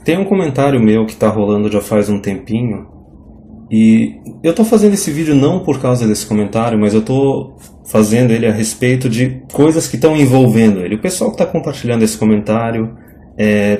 Tem um comentário meu que tá rolando já faz um tempinho, e eu tô fazendo esse vídeo não por causa desse comentário, mas eu tô fazendo ele a respeito de coisas que estão envolvendo ele. O pessoal que está compartilhando esse comentário,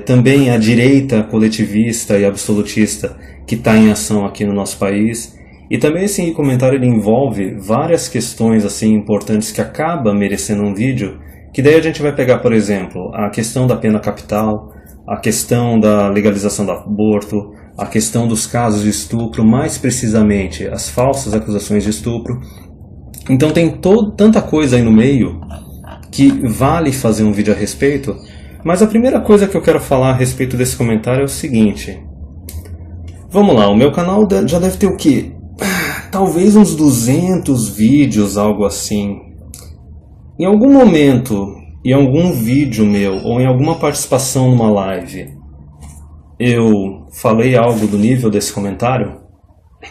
também a direita coletivista e absolutista que está em ação aqui no nosso país. E também esse comentário ele envolve várias questões assim importantes que acaba merecendo um vídeo, que daí a gente vai pegar, por exemplo, a questão da pena capital, a questão da legalização do aborto, a questão dos casos de estupro, mais precisamente as falsas acusações de estupro. Então tem tanta coisa aí no meio que vale fazer um vídeo a respeito, mas a primeira coisa que eu quero falar a respeito desse comentário é o seguinte. Vamos lá, o meu canal já deve ter o quê? Talvez uns 200 vídeos, algo assim. Em algum momento, em algum vídeo meu, ou em alguma participação numa live, eu falei algo do nível desse comentário?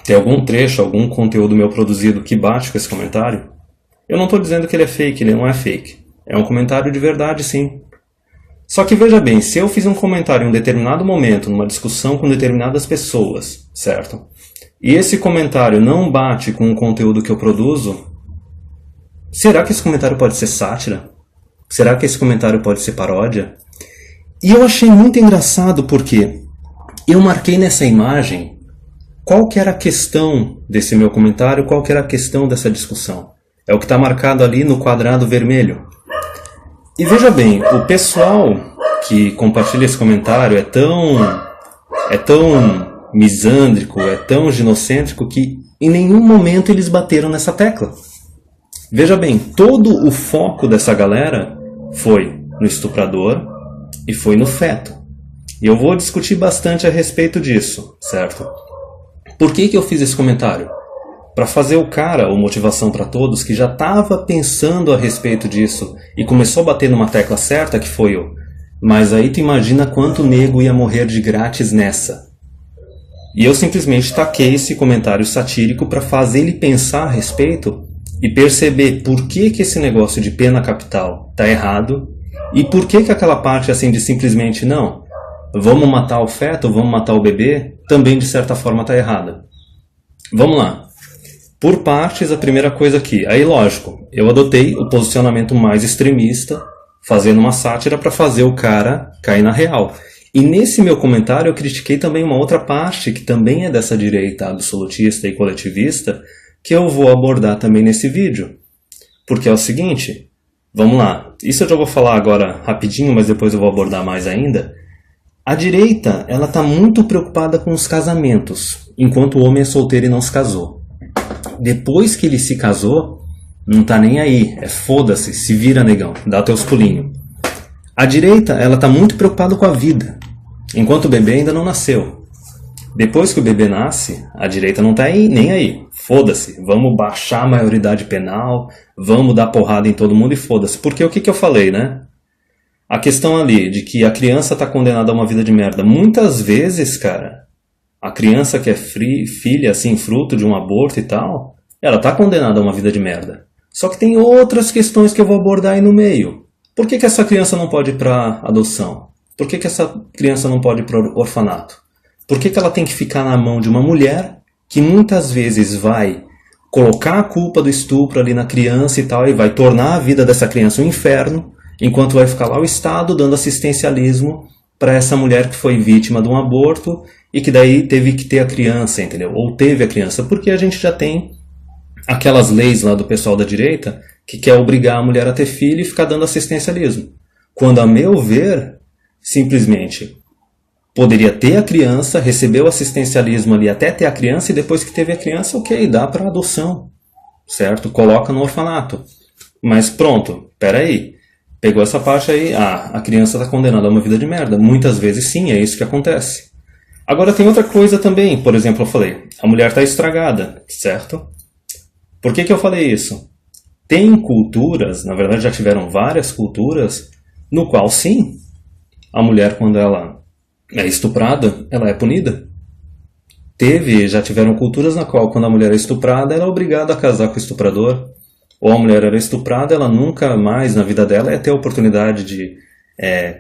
Tem algum trecho, algum conteúdo meu produzido que bate com esse comentário? Eu não estou dizendo que ele é fake, ele não é fake. É um comentário de verdade, sim. Só que veja bem, se eu fiz um comentário em um determinado momento, numa discussão com determinadas pessoas, certo? E esse comentário não bate com o conteúdo que eu produzo, será que esse comentário pode ser sátira? Será que esse comentário pode ser paródia? E eu achei muito engraçado porque eu marquei nessa imagem qual que era a questão desse meu comentário, qual que era a questão dessa discussão. É o que está marcado ali no quadrado vermelho. E veja bem, o pessoal que compartilha esse comentário é tão misândrico, é tão ginocêntrico que em nenhum momento eles bateram nessa tecla. Veja bem, todo o foco dessa galera foi no estuprador e foi no feto. E eu vou discutir bastante a respeito disso, certo? Por que eu fiz esse comentário? Para fazer o cara, ou motivação para todos, que já estava pensando a respeito disso e começou a bater numa tecla certa, que foi eu. Mas aí tu imagina quanto nego ia morrer de grátis nessa. E eu simplesmente taquei esse comentário satírico para fazer ele pensar a respeito e perceber por que esse negócio de pena capital tá errado e por que aquela parte assim de simplesmente não, vamos matar o feto, vamos matar o bebê, também de certa forma tá errada. Vamos lá. Por partes, a primeira coisa aqui. Aí, lógico, eu adotei o posicionamento mais extremista, fazendo uma sátira para fazer o cara cair na real. E nesse meu comentário eu critiquei também uma outra parte, que também é dessa direita absolutista e coletivista, que eu vou abordar também nesse vídeo. Porque é o seguinte, vamos lá, isso eu já vou falar agora rapidinho, mas depois eu vou abordar mais ainda. A direita, ela está muito preocupada com os casamentos, enquanto o homem é solteiro e não se casou. Depois que ele se casou, não tá nem aí, foda-se, se vira negão, dá teus pulinhos. A direita, ela tá muito preocupada com a vida, enquanto o bebê ainda não nasceu. Depois que o bebê nasce, a direita não tá aí, nem aí, foda-se, vamos baixar a maioridade penal, vamos dar porrada em todo mundo e foda-se. Porque o que eu falei, né? A questão ali de que a criança tá condenada a uma vida de merda, muitas vezes, cara, a criança que é filha, assim, fruto de um aborto e tal, ela está condenada a uma vida de merda. Só que tem outras questões que eu vou abordar aí no meio. Por que essa criança não pode ir para adoção? Por que essa criança não pode ir para o orfanato? Por que ela tem que ficar na mão de uma mulher que muitas vezes vai colocar a culpa do estupro ali na criança e tal, e vai tornar a vida dessa criança um inferno, enquanto vai ficar lá o Estado dando assistencialismo para essa mulher que foi vítima de um aborto e que daí teve que ter a criança, entendeu? Ou teve a criança, porque a gente já tem aquelas leis lá do pessoal da direita que quer obrigar a mulher a ter filho e ficar dando assistencialismo. Quando, a meu ver, simplesmente poderia ter a criança, receber o assistencialismo ali até ter a criança e depois que teve a criança, ok, dá para adoção, certo? Coloca no orfanato. Mas pronto, peraí. Pegou essa parte aí, a criança está condenada a uma vida de merda. Muitas vezes sim, é isso que acontece. Agora tem outra coisa também, por exemplo, eu falei, a mulher está estragada, certo? Por que eu falei isso? Tem culturas, na verdade já tiveram várias culturas, no qual sim, a mulher quando ela é estuprada, ela é punida. Já tiveram culturas na qual quando a mulher é estuprada, ela é obrigada a casar com o estuprador. Ou a mulher era estuprada, ela nunca mais na vida dela ia ter a oportunidade de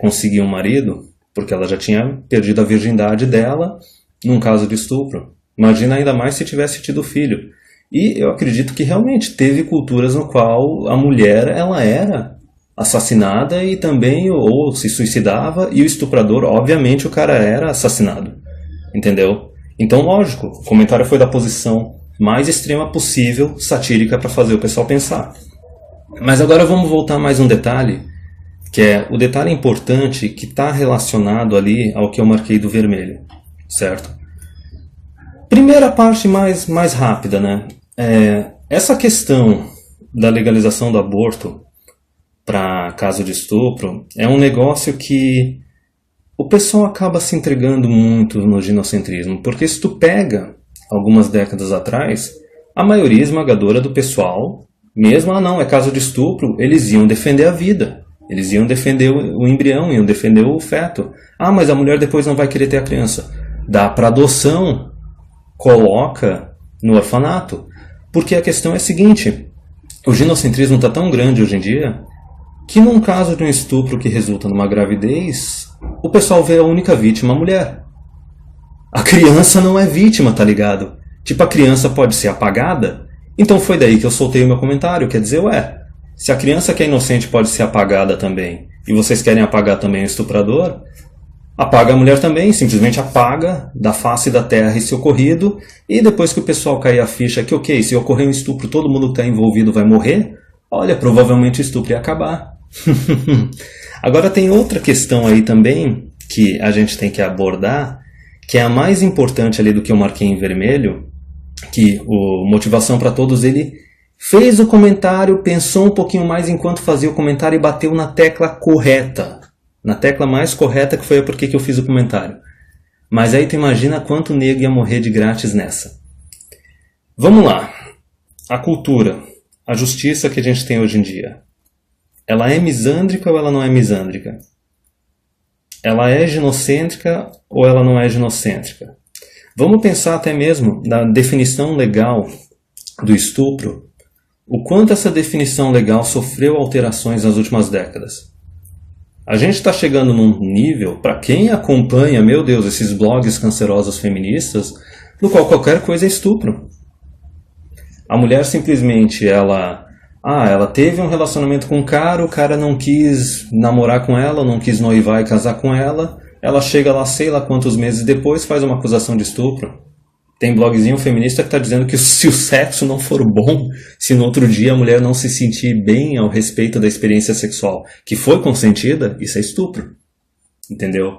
conseguir um marido. porque ela já tinha perdido a virgindade dela num caso de estupro. Imagina ainda mais se tivesse tido filho. E eu acredito que realmente teve culturas no qual a mulher ela era assassinada e também ou se suicidava, e o estuprador, obviamente, o cara era assassinado. Entendeu? Então, lógico, o comentário foi da posição mais extrema possível, satírica, para fazer o pessoal pensar. Mas agora vamos voltar mais um detalhe, que é o detalhe importante que está relacionado ali ao que eu marquei do vermelho, certo? Primeira parte mais rápida, né? Essa questão da legalização do aborto para caso de estupro é um negócio que o pessoal acaba se entregando muito no ginocentrismo, porque se tu pega algumas décadas atrás, a maioria esmagadora do pessoal, mesmo, não, é caso de estupro, eles iam defender a vida, eles iam defender o embrião, iam defender o feto. Mas a mulher depois não vai querer ter a criança. Dá para adoção, coloca no orfanato. Porque a questão é a seguinte, o ginocentrismo está tão grande hoje em dia, que num caso de um estupro que resulta numa gravidez, o pessoal vê a única vítima a mulher. A criança não é vítima, tá ligado? Tipo, a criança pode ser apagada? Então foi daí que eu soltei o meu comentário, quer dizer, se a criança que é inocente pode ser apagada também, e vocês querem apagar também o estuprador, apaga a mulher também, simplesmente apaga da face da terra esse ocorrido, e depois que o pessoal cair a ficha que, ok, se ocorrer um estupro, todo mundo que está envolvido vai morrer, olha, provavelmente o estupro ia acabar. Agora tem outra questão aí também, que a gente tem que abordar, que é a mais importante ali do que eu marquei em vermelho, que o Motivação para Todos, ele fez o comentário, pensou um pouquinho mais enquanto fazia o comentário e bateu na tecla correta. Na tecla mais correta, que foi a porque que eu fiz o comentário. Mas aí tu imagina quanto nego ia morrer de grátis nessa. Vamos lá. A cultura, a justiça que a gente tem hoje em dia. Ela é misândrica ou ela não é misândrica? Ela é ginocêntrica ou ela não é ginocêntrica? Vamos pensar até mesmo na definição legal do estupro, o quanto essa definição legal sofreu alterações nas últimas décadas. A gente está chegando num nível, para quem acompanha, meu Deus, esses blogs cancerosos feministas, no qual qualquer coisa é estupro. A mulher simplesmente, ela teve um relacionamento com um cara, o cara não quis namorar com ela, não quis noivar e casar com ela, ela chega lá sei lá quantos meses depois, faz uma acusação de estupro. Tem blogzinho feminista que está dizendo que se o sexo não for bom, se no outro dia a mulher não se sentir bem ao respeito da experiência sexual que foi consentida, isso é estupro. Entendeu?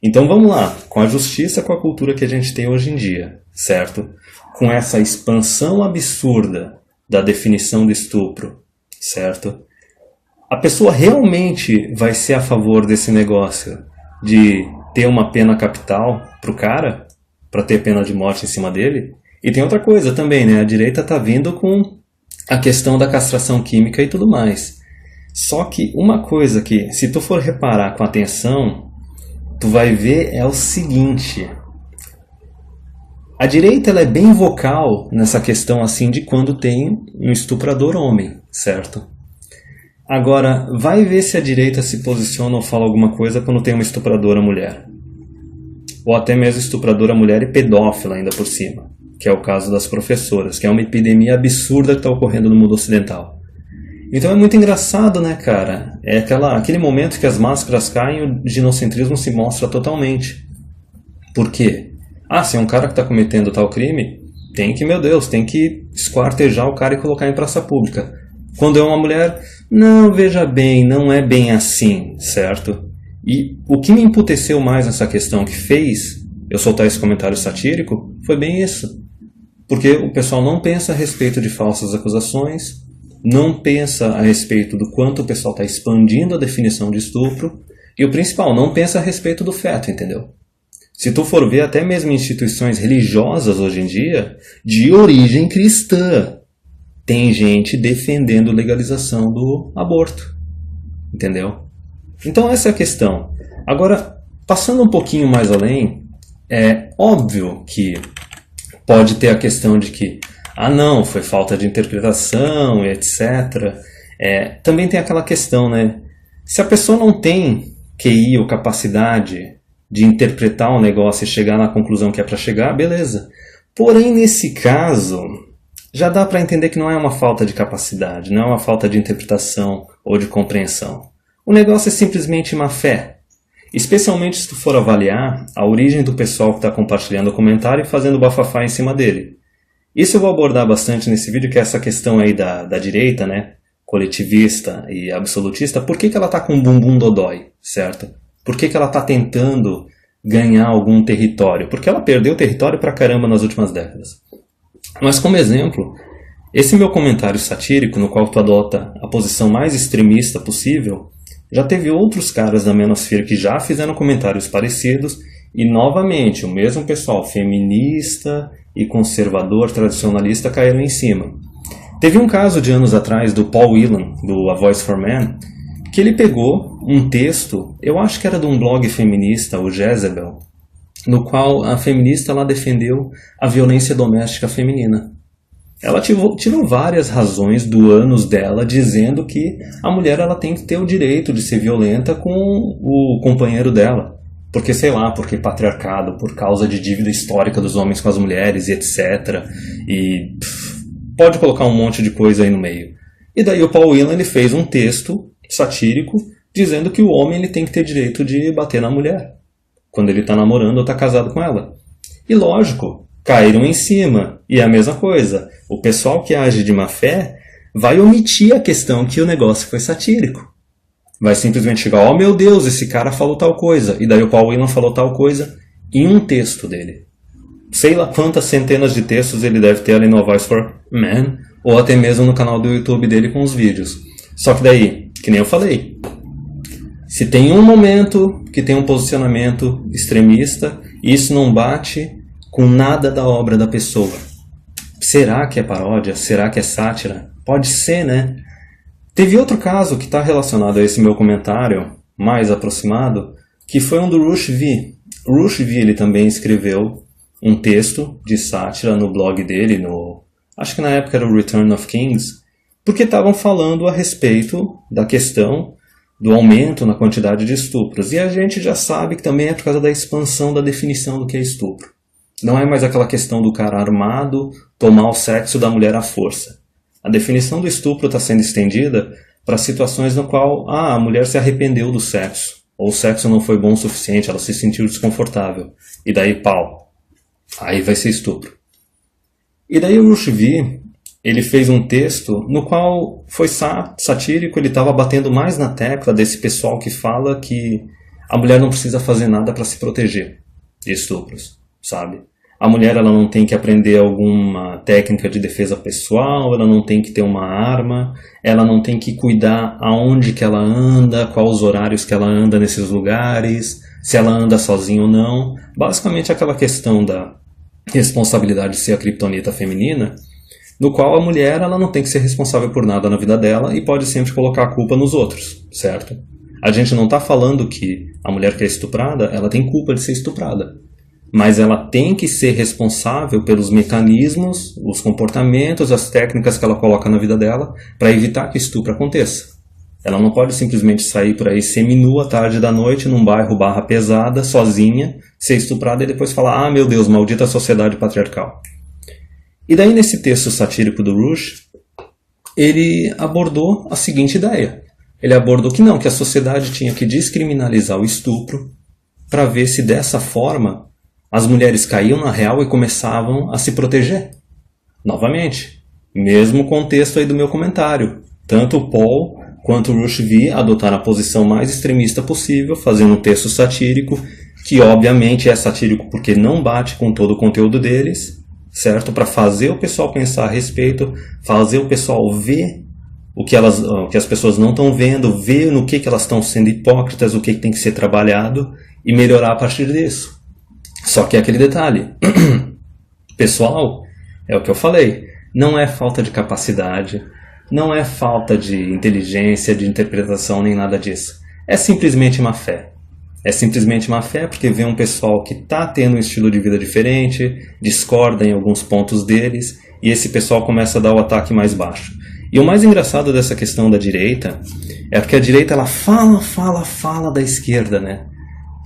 Então vamos lá, com a justiça, com a cultura que a gente tem hoje em dia, certo? Com essa expansão absurda da definição de estupro, certo? A pessoa realmente vai ser a favor desse negócio de ter uma pena capital pro cara, para ter pena de morte em cima dele? E tem outra coisa também, né? A direita tá vindo com a questão da castração química e tudo mais. Só que uma coisa que, se tu for reparar com atenção, tu vai ver é o seguinte. A direita ela é bem vocal nessa questão assim de quando tem um estuprador homem, certo? Agora, vai ver se a direita se posiciona ou fala alguma coisa quando tem uma estupradora mulher. Ou até mesmo estupradora mulher e pedófila ainda por cima, que é o caso das professoras, que é uma epidemia absurda que está ocorrendo no mundo ocidental. Então é muito engraçado, né, cara? É aquele momento que as máscaras caem, o ginocentrismo se mostra totalmente. Por quê? Se é um cara que está cometendo tal crime, tem que esquartejar o cara e colocar em praça pública. Quando é uma mulher, não, veja bem, não é bem assim, certo? E o que me emputeceu mais nessa questão que fez eu soltar esse comentário satírico foi bem isso. Porque o pessoal não pensa a respeito de falsas acusações, não pensa a respeito do quanto o pessoal está expandindo a definição de estupro, e o principal, não pensa a respeito do feto, entendeu? Se tu for ver até mesmo instituições religiosas hoje em dia, de origem cristã, tem gente defendendo legalização do aborto, entendeu? Então essa é a questão. Agora, passando um pouquinho mais além, é óbvio que pode ter a questão de que, não, foi falta de interpretação, etc. Também tem aquela questão, né? Se a pessoa não tem QI ou capacidade de interpretar o negócio e chegar na conclusão que é para chegar, beleza. Porém, nesse caso, já dá para entender que não é uma falta de capacidade, não é uma falta de interpretação ou de compreensão. O negócio é simplesmente má fé. Especialmente se tu for avaliar a origem do pessoal que está compartilhando o comentário e fazendo bafafá em cima dele. Isso eu vou abordar bastante nesse vídeo, que é essa questão aí da direita, né? Coletivista e absolutista. Por que ela está com o bumbum dodói, certo? Por que ela está tentando ganhar algum território? Porque ela perdeu território pra caramba nas últimas décadas. Mas como exemplo, esse meu comentário satírico, no qual tu adota a posição mais extremista possível, já teve outros caras da Manosphere que já fizeram comentários parecidos e, novamente, o mesmo pessoal feminista e conservador tradicionalista caíram em cima. Teve um caso de anos atrás do Paul Whelan, do A Voice for Man, que ele pegou um texto, eu acho que era de um blog feminista, o Jezebel, no qual a feminista lá defendeu a violência doméstica feminina. Ela tirou várias razões do ânus dela, dizendo que a mulher ela tem que ter o direito de ser violenta com o companheiro dela. Porque, sei lá, porque patriarcado, por causa de dívida histórica dos homens com as mulheres e etc. E pode colocar um monte de coisa aí no meio. E daí o Paul Whelan ele fez um texto satírico dizendo que o homem ele tem que ter direito de bater na mulher quando ele está namorando ou está casado com ela. E lógico, caíram em cima. E é a mesma coisa. O pessoal que age de má fé vai omitir a questão que o negócio foi satírico. Vai simplesmente chegar, oh meu Deus, esse cara falou tal coisa. E daí o Paul Whelan falou tal coisa em um texto dele. Sei lá quantas centenas de textos ele deve ter ali no A Voice for Man, ou até mesmo no canal do YouTube dele com os vídeos. Só que daí, que nem eu falei, se tem um momento que tem um posicionamento extremista, isso não bate com nada da obra da pessoa. Será que é paródia? Será que é sátira? Pode ser, né? Teve outro caso que está relacionado a esse meu comentário, mais aproximado, que foi um do Rush V. O Rush V ele também escreveu um texto de sátira no blog dele, acho que na época era o Return of Kings, porque estavam falando a respeito da questão do aumento na quantidade de estupros. E a gente já sabe que também é por causa da expansão da definição do que é estupro. Não é mais aquela questão do cara armado tomar o sexo da mulher à força. A definição do estupro está sendo estendida para situações no qual a mulher se arrependeu do sexo, ou o sexo não foi bom o suficiente, ela se sentiu desconfortável. E daí, pau. Aí vai ser estupro. E daí o Rush V, ele fez um texto no qual foi satírico, ele estava batendo mais na tecla desse pessoal que fala que a mulher não precisa fazer nada para se proteger de estupros, sabe? A mulher ela não tem que aprender alguma técnica de defesa pessoal, ela não tem que ter uma arma, ela não tem que cuidar aonde que ela anda, quais os horários que ela anda nesses lugares, se ela anda sozinha ou não. Basicamente aquela questão da responsabilidade de ser a criptonita feminina, no qual a mulher ela não tem que ser responsável por nada na vida dela e pode sempre colocar a culpa nos outros, certo? A gente não está falando que a mulher que é estuprada, ela tem culpa de ser estuprada. Mas ela tem que ser responsável pelos mecanismos, os comportamentos, as técnicas que ela coloca na vida dela para evitar que estupro aconteça. Ela não pode simplesmente sair por aí seminua tarde da noite num bairro barra pesada, sozinha, ser estuprada e depois falar, ah meu Deus, maldita sociedade patriarcal. E daí nesse texto satírico do Rush, ele abordou a seguinte ideia. Ele abordou que não, que a sociedade tinha que descriminalizar o estupro para ver se dessa forma as mulheres caíam na real e começavam a se proteger. Novamente, mesmo contexto aí do meu comentário. Tanto o Paul quanto o Rush V adotaram a posição mais extremista possível, fazendo um texto satírico, que obviamente é satírico porque não bate com todo o conteúdo deles, certo? Para fazer o pessoal pensar a respeito, fazer o pessoal ver o que as pessoas não estão vendo, ver no que elas estão sendo hipócritas, o que tem que ser trabalhado e melhorar a partir disso. Só que é aquele detalhe, pessoal, é o que eu falei, não é falta de capacidade, não é falta de inteligência, de interpretação, nem nada disso. É simplesmente má fé. É simplesmente má fé porque vê um pessoal que está tendo um estilo de vida diferente, discorda em alguns pontos deles, e esse pessoal começa a dar o ataque mais baixo. E o mais engraçado dessa questão da direita É porque a direita ela fala da esquerda, né?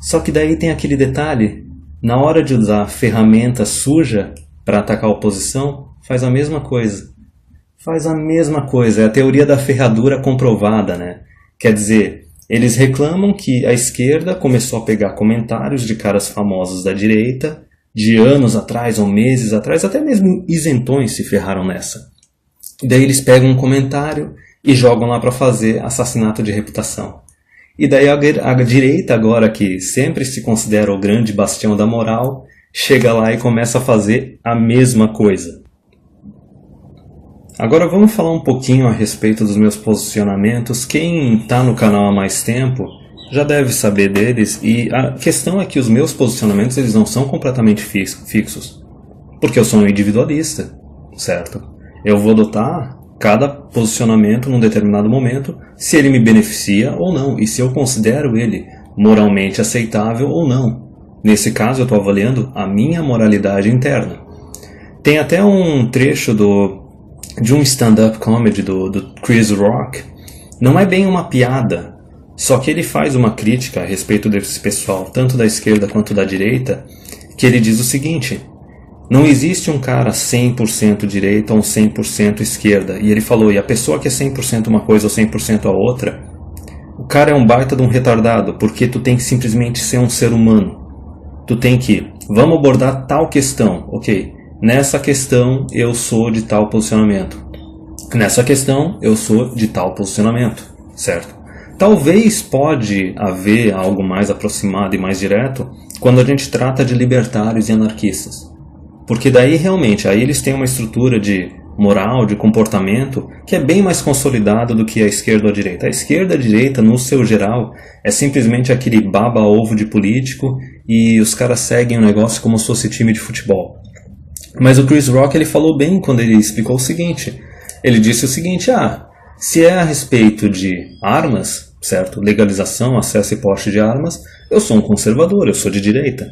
Só que daí tem aquele detalhe, na hora de usar a ferramenta suja para atacar a oposição, faz a mesma coisa. Faz a mesma coisa, é a teoria da ferradura comprovada, né? Quer dizer, eles reclamam que a esquerda começou a pegar comentários de caras famosos da direita, de anos atrás ou meses atrás, até mesmo isentões se ferraram nessa. E daí eles pegam um comentário e jogam lá para fazer assassinato de reputação. E daí a direita agora, que sempre se considera o grande bastião da moral, chega lá e começa a fazer a mesma coisa. Agora vamos falar um pouquinho a respeito dos meus posicionamentos. Quem está no canal há mais tempo já deve saber deles, e a questão é que os meus posicionamentos eles não são completamente fixos, porque eu sou um individualista, certo? Eu vou adotar cada posicionamento num determinado momento, se ele me beneficia ou não, e se eu considero ele moralmente aceitável ou não. Nesse caso eu estou avaliando a minha moralidade interna. Tem até um trecho de um stand-up comedy do Chris Rock. Não é bem uma piada, só que ele faz uma crítica a respeito desse pessoal, tanto da esquerda quanto da direita, que ele diz o seguinte: não existe um cara 100% direita ou um 100% esquerda. E ele falou, e a pessoa que é 100% uma coisa ou 100% a outra, o cara é um baita de um retardado, porque tu tem que simplesmente ser um ser humano. Tu tem que, vamos abordar tal questão, ok, nessa questão eu sou de tal posicionamento. Nessa questão eu sou de tal posicionamento, certo? Talvez pode haver algo mais aproximado e mais direto quando a gente trata de libertários e anarquistas. Porque daí realmente, aí eles têm uma estrutura de moral, de comportamento, que é bem mais consolidada do que a esquerda ou a direita. A esquerda e a direita, no seu geral, é simplesmente aquele baba-ovo de político e os caras seguem o negócio como se fosse time de futebol. Mas o Chris Rock ele falou bem quando ele explicou o seguinte. Ele disse o seguinte, se é a respeito de armas, certo? Legalização, acesso e porte de armas, eu sou um conservador, eu sou de direita.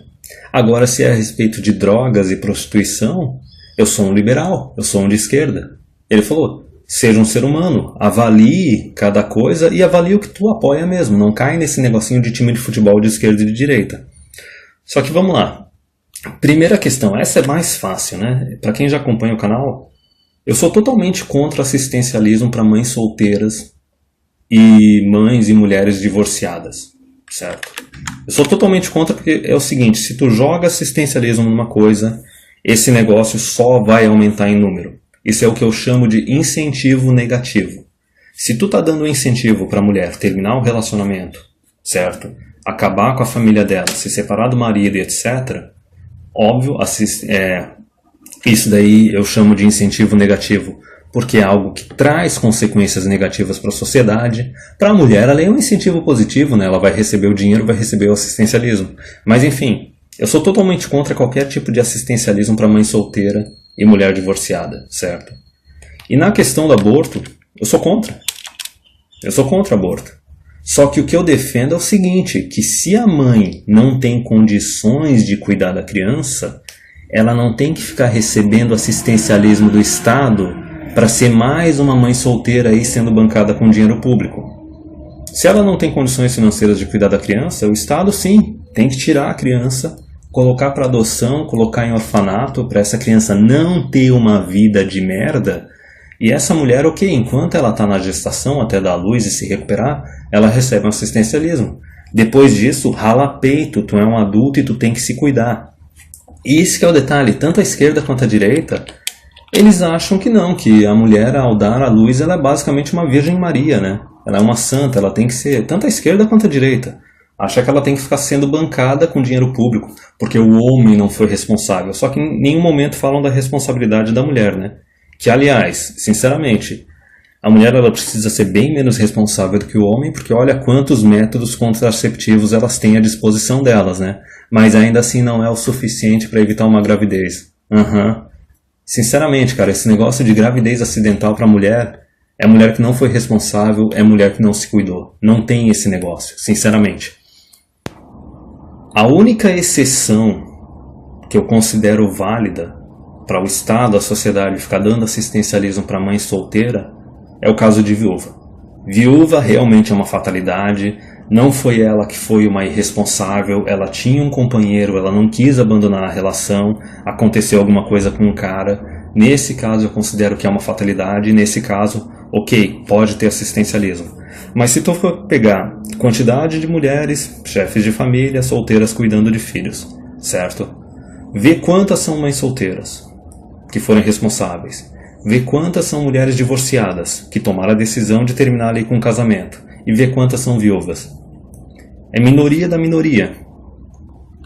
Agora, se é a respeito de drogas e prostituição, eu sou um liberal, eu sou um de esquerda. Ele falou, seja um ser humano, avalie cada coisa e avalie o que tu apoia mesmo. Não cai nesse negocinho de time de futebol de esquerda e de direita. Só que vamos lá. Primeira questão, essa é mais fácil, né? Para quem já acompanha o canal, eu sou totalmente contra assistencialismo para mães solteiras e mães e mulheres divorciadas, certo? Eu sou totalmente contra porque é o seguinte, se tu joga assistencialismo numa coisa, esse negócio só vai aumentar em número. Isso é o que eu chamo de incentivo negativo. Se tu tá dando um incentivo para a mulher terminar o relacionamento, certo? Acabar com a família dela, se separar do marido e etc., óbvio, isso daí eu chamo de incentivo negativo, porque é algo que traz consequências negativas para a sociedade. Para a mulher, ela é um incentivo positivo, né? Ela vai receber o dinheiro, vai receber o assistencialismo. Mas enfim, eu sou totalmente contra qualquer tipo de assistencialismo para mãe solteira e mulher divorciada, certo? E na questão do aborto, eu sou contra. Eu sou contra o aborto. Só que o que eu defendo é o seguinte, que se a mãe não tem condições de cuidar da criança, ela não tem que ficar recebendo assistencialismo do Estado para ser mais uma mãe solteira aí sendo bancada com dinheiro público. Se ela não tem condições financeiras de cuidar da criança, o Estado sim tem que tirar a criança, colocar para adoção, colocar em orfanato para essa criança não ter uma vida de merda. E essa mulher, ok, enquanto ela está na gestação até dar à luz e se recuperar, ela recebe um assistencialismo. Depois disso, rala peito, tu é um adulto e tu tem que se cuidar. E esse que é o detalhe, tanto a esquerda quanto a direita, eles acham que não, que a mulher ao dar à luz ela é basicamente uma Virgem Maria, né? Ela é uma santa, ela tem que ser, tanto a esquerda quanto a direita. Acha que ela tem que ficar sendo bancada com dinheiro público, porque o homem não foi responsável. Só que em nenhum momento falam da responsabilidade da mulher, né? Que, aliás, sinceramente, a mulher ela precisa ser bem menos responsável do que o homem, porque olha quantos métodos contraceptivos elas têm à disposição delas, né? Mas ainda assim não é o suficiente para evitar uma gravidez. Sinceramente, cara, esse negócio de gravidez acidental para mulher é mulher que não foi responsável, é mulher que não se cuidou. Não tem esse negócio, sinceramente. A única exceção que eu considero válida para o Estado, a sociedade ficar dando assistencialismo para mãe solteira é o caso de viúva. Viúva realmente é uma fatalidade, não foi ela que foi uma irresponsável, ela tinha um companheiro, ela não quis abandonar a relação, aconteceu alguma coisa com o cara. Nesse caso eu considero que é uma fatalidade, nesse caso, ok, pode ter assistencialismo. Mas se tu for pegar quantidade de mulheres, chefes de família, solteiras cuidando de filhos, certo? Vê quantas são mães solteiras, que foram responsáveis. Vê quantas são mulheres divorciadas, que tomaram a decisão de terminar ali com o casamento. E vê quantas são viúvas. É minoria da minoria.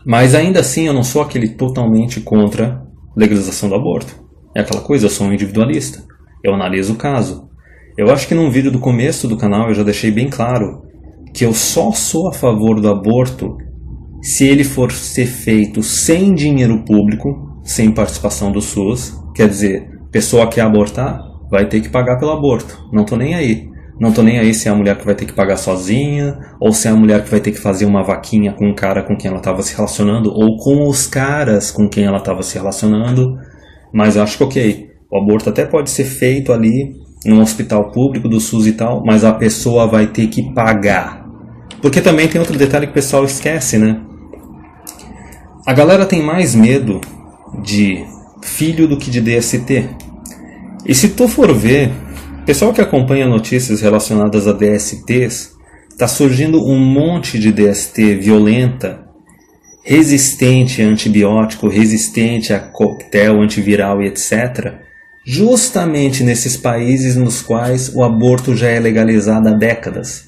Mas ainda assim eu não sou aquele totalmente contra legalização do aborto. É aquela coisa, eu sou um individualista. Eu analiso o caso. Eu acho que num vídeo do começo do canal eu já deixei bem claro que eu só sou a favor do aborto se ele for ser feito sem dinheiro público, sem participação do SUS. Quer dizer, pessoa que quer abortar vai ter que pagar pelo aborto. Não tô nem aí. Não tô nem aí se é a mulher que vai ter que pagar sozinha, ou se é a mulher que vai ter que fazer uma vaquinha com o cara com quem ela estava se relacionando, ou com os caras com quem ela estava se relacionando. Mas eu acho que ok, o aborto até pode ser feito ali num hospital público do SUS e tal, mas a pessoa vai ter que pagar. Porque também tem outro detalhe que o pessoal esquece, né? A galera tem mais medo de filho do que de DST. E se tu for ver, pessoal que acompanha notícias relacionadas a DSTs, está surgindo um monte de DST violenta, resistente a antibiótico, resistente a coquetel antiviral e etc., justamente nesses países nos quais o aborto já é legalizado há décadas.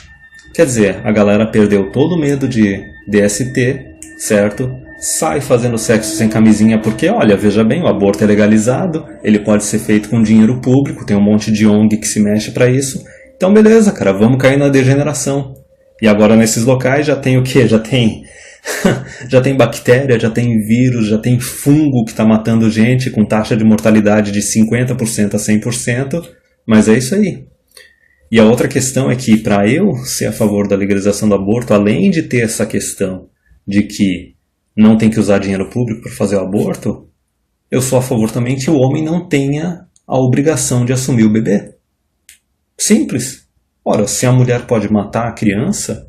Quer dizer, a galera perdeu todo o medo de DST, certo? Sai fazendo sexo sem camisinha porque, olha, veja bem, o aborto é legalizado, ele pode ser feito com dinheiro público, tem um monte de ONG que se mexe para isso. Então beleza, cara, vamos cair na degeneração. E agora nesses locais já tem o quê? Já tem já tem bactéria, já tem vírus, já tem fungo que está matando gente com taxa de mortalidade de 50% a 100%, mas é isso aí. E a outra questão é que para eu ser a favor da legalização do aborto, além de ter essa questão de que não tem que usar dinheiro público para fazer o aborto, eu sou a favor também que o homem não tenha a obrigação de assumir o bebê. Simples. Ora, se a mulher pode matar a criança,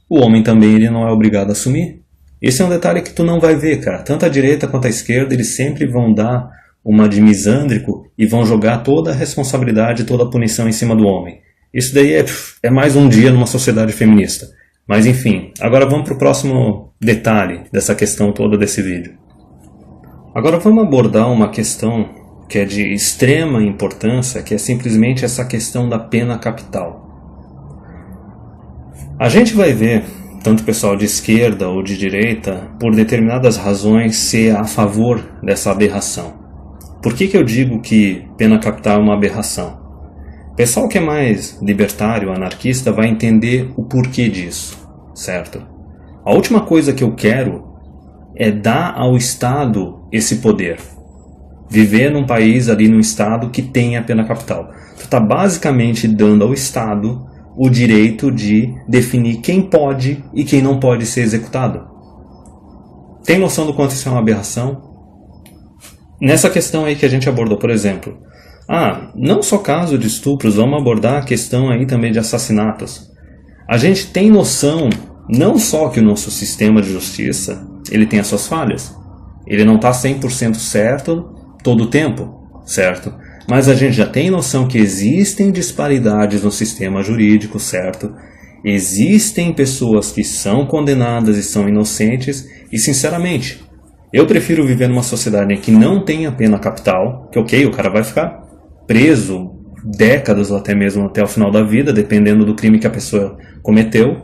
o homem também ele não é obrigado a assumir. Esse é um detalhe que tu não vai ver, cara. Tanto a direita quanto a esquerda, eles sempre vão dar uma de misândrico e vão jogar toda a responsabilidade, toda a punição em cima do homem. Isso daí é mais um dia numa sociedade feminista. Mas enfim, agora vamos para o próximo detalhe dessa questão toda desse vídeo. Agora vamos abordar uma questão que é de extrema importância, que é simplesmente essa questão da pena capital. A gente vai ver, tanto o pessoal de esquerda ou de direita, por determinadas razões, ser a favor dessa aberração. Por que eu digo que pena capital é uma aberração? O pessoal que é mais libertário, anarquista, vai entender o porquê disso, certo? A última coisa que eu quero é dar ao Estado esse poder. Viver num país ali, num Estado que tenha pena capital. Tu está basicamente dando ao Estado o direito de definir quem pode e quem não pode ser executado. Tem noção do quanto isso é uma aberração? Nessa questão aí que a gente abordou, por exemplo, não só caso de estupros, vamos abordar a questão aí também de assassinatos. A gente tem noção, não só que o nosso sistema de justiça, ele tem as suas falhas. Ele não está 100% certo todo o tempo, certo? Mas a gente já tem noção que existem disparidades no sistema jurídico, certo? Existem pessoas que são condenadas e são inocentes, e sinceramente, eu prefiro viver numa sociedade em que não tenha pena capital, que ok, o cara vai ficar preso décadas ou até mesmo até o final da vida, dependendo do crime que a pessoa cometeu.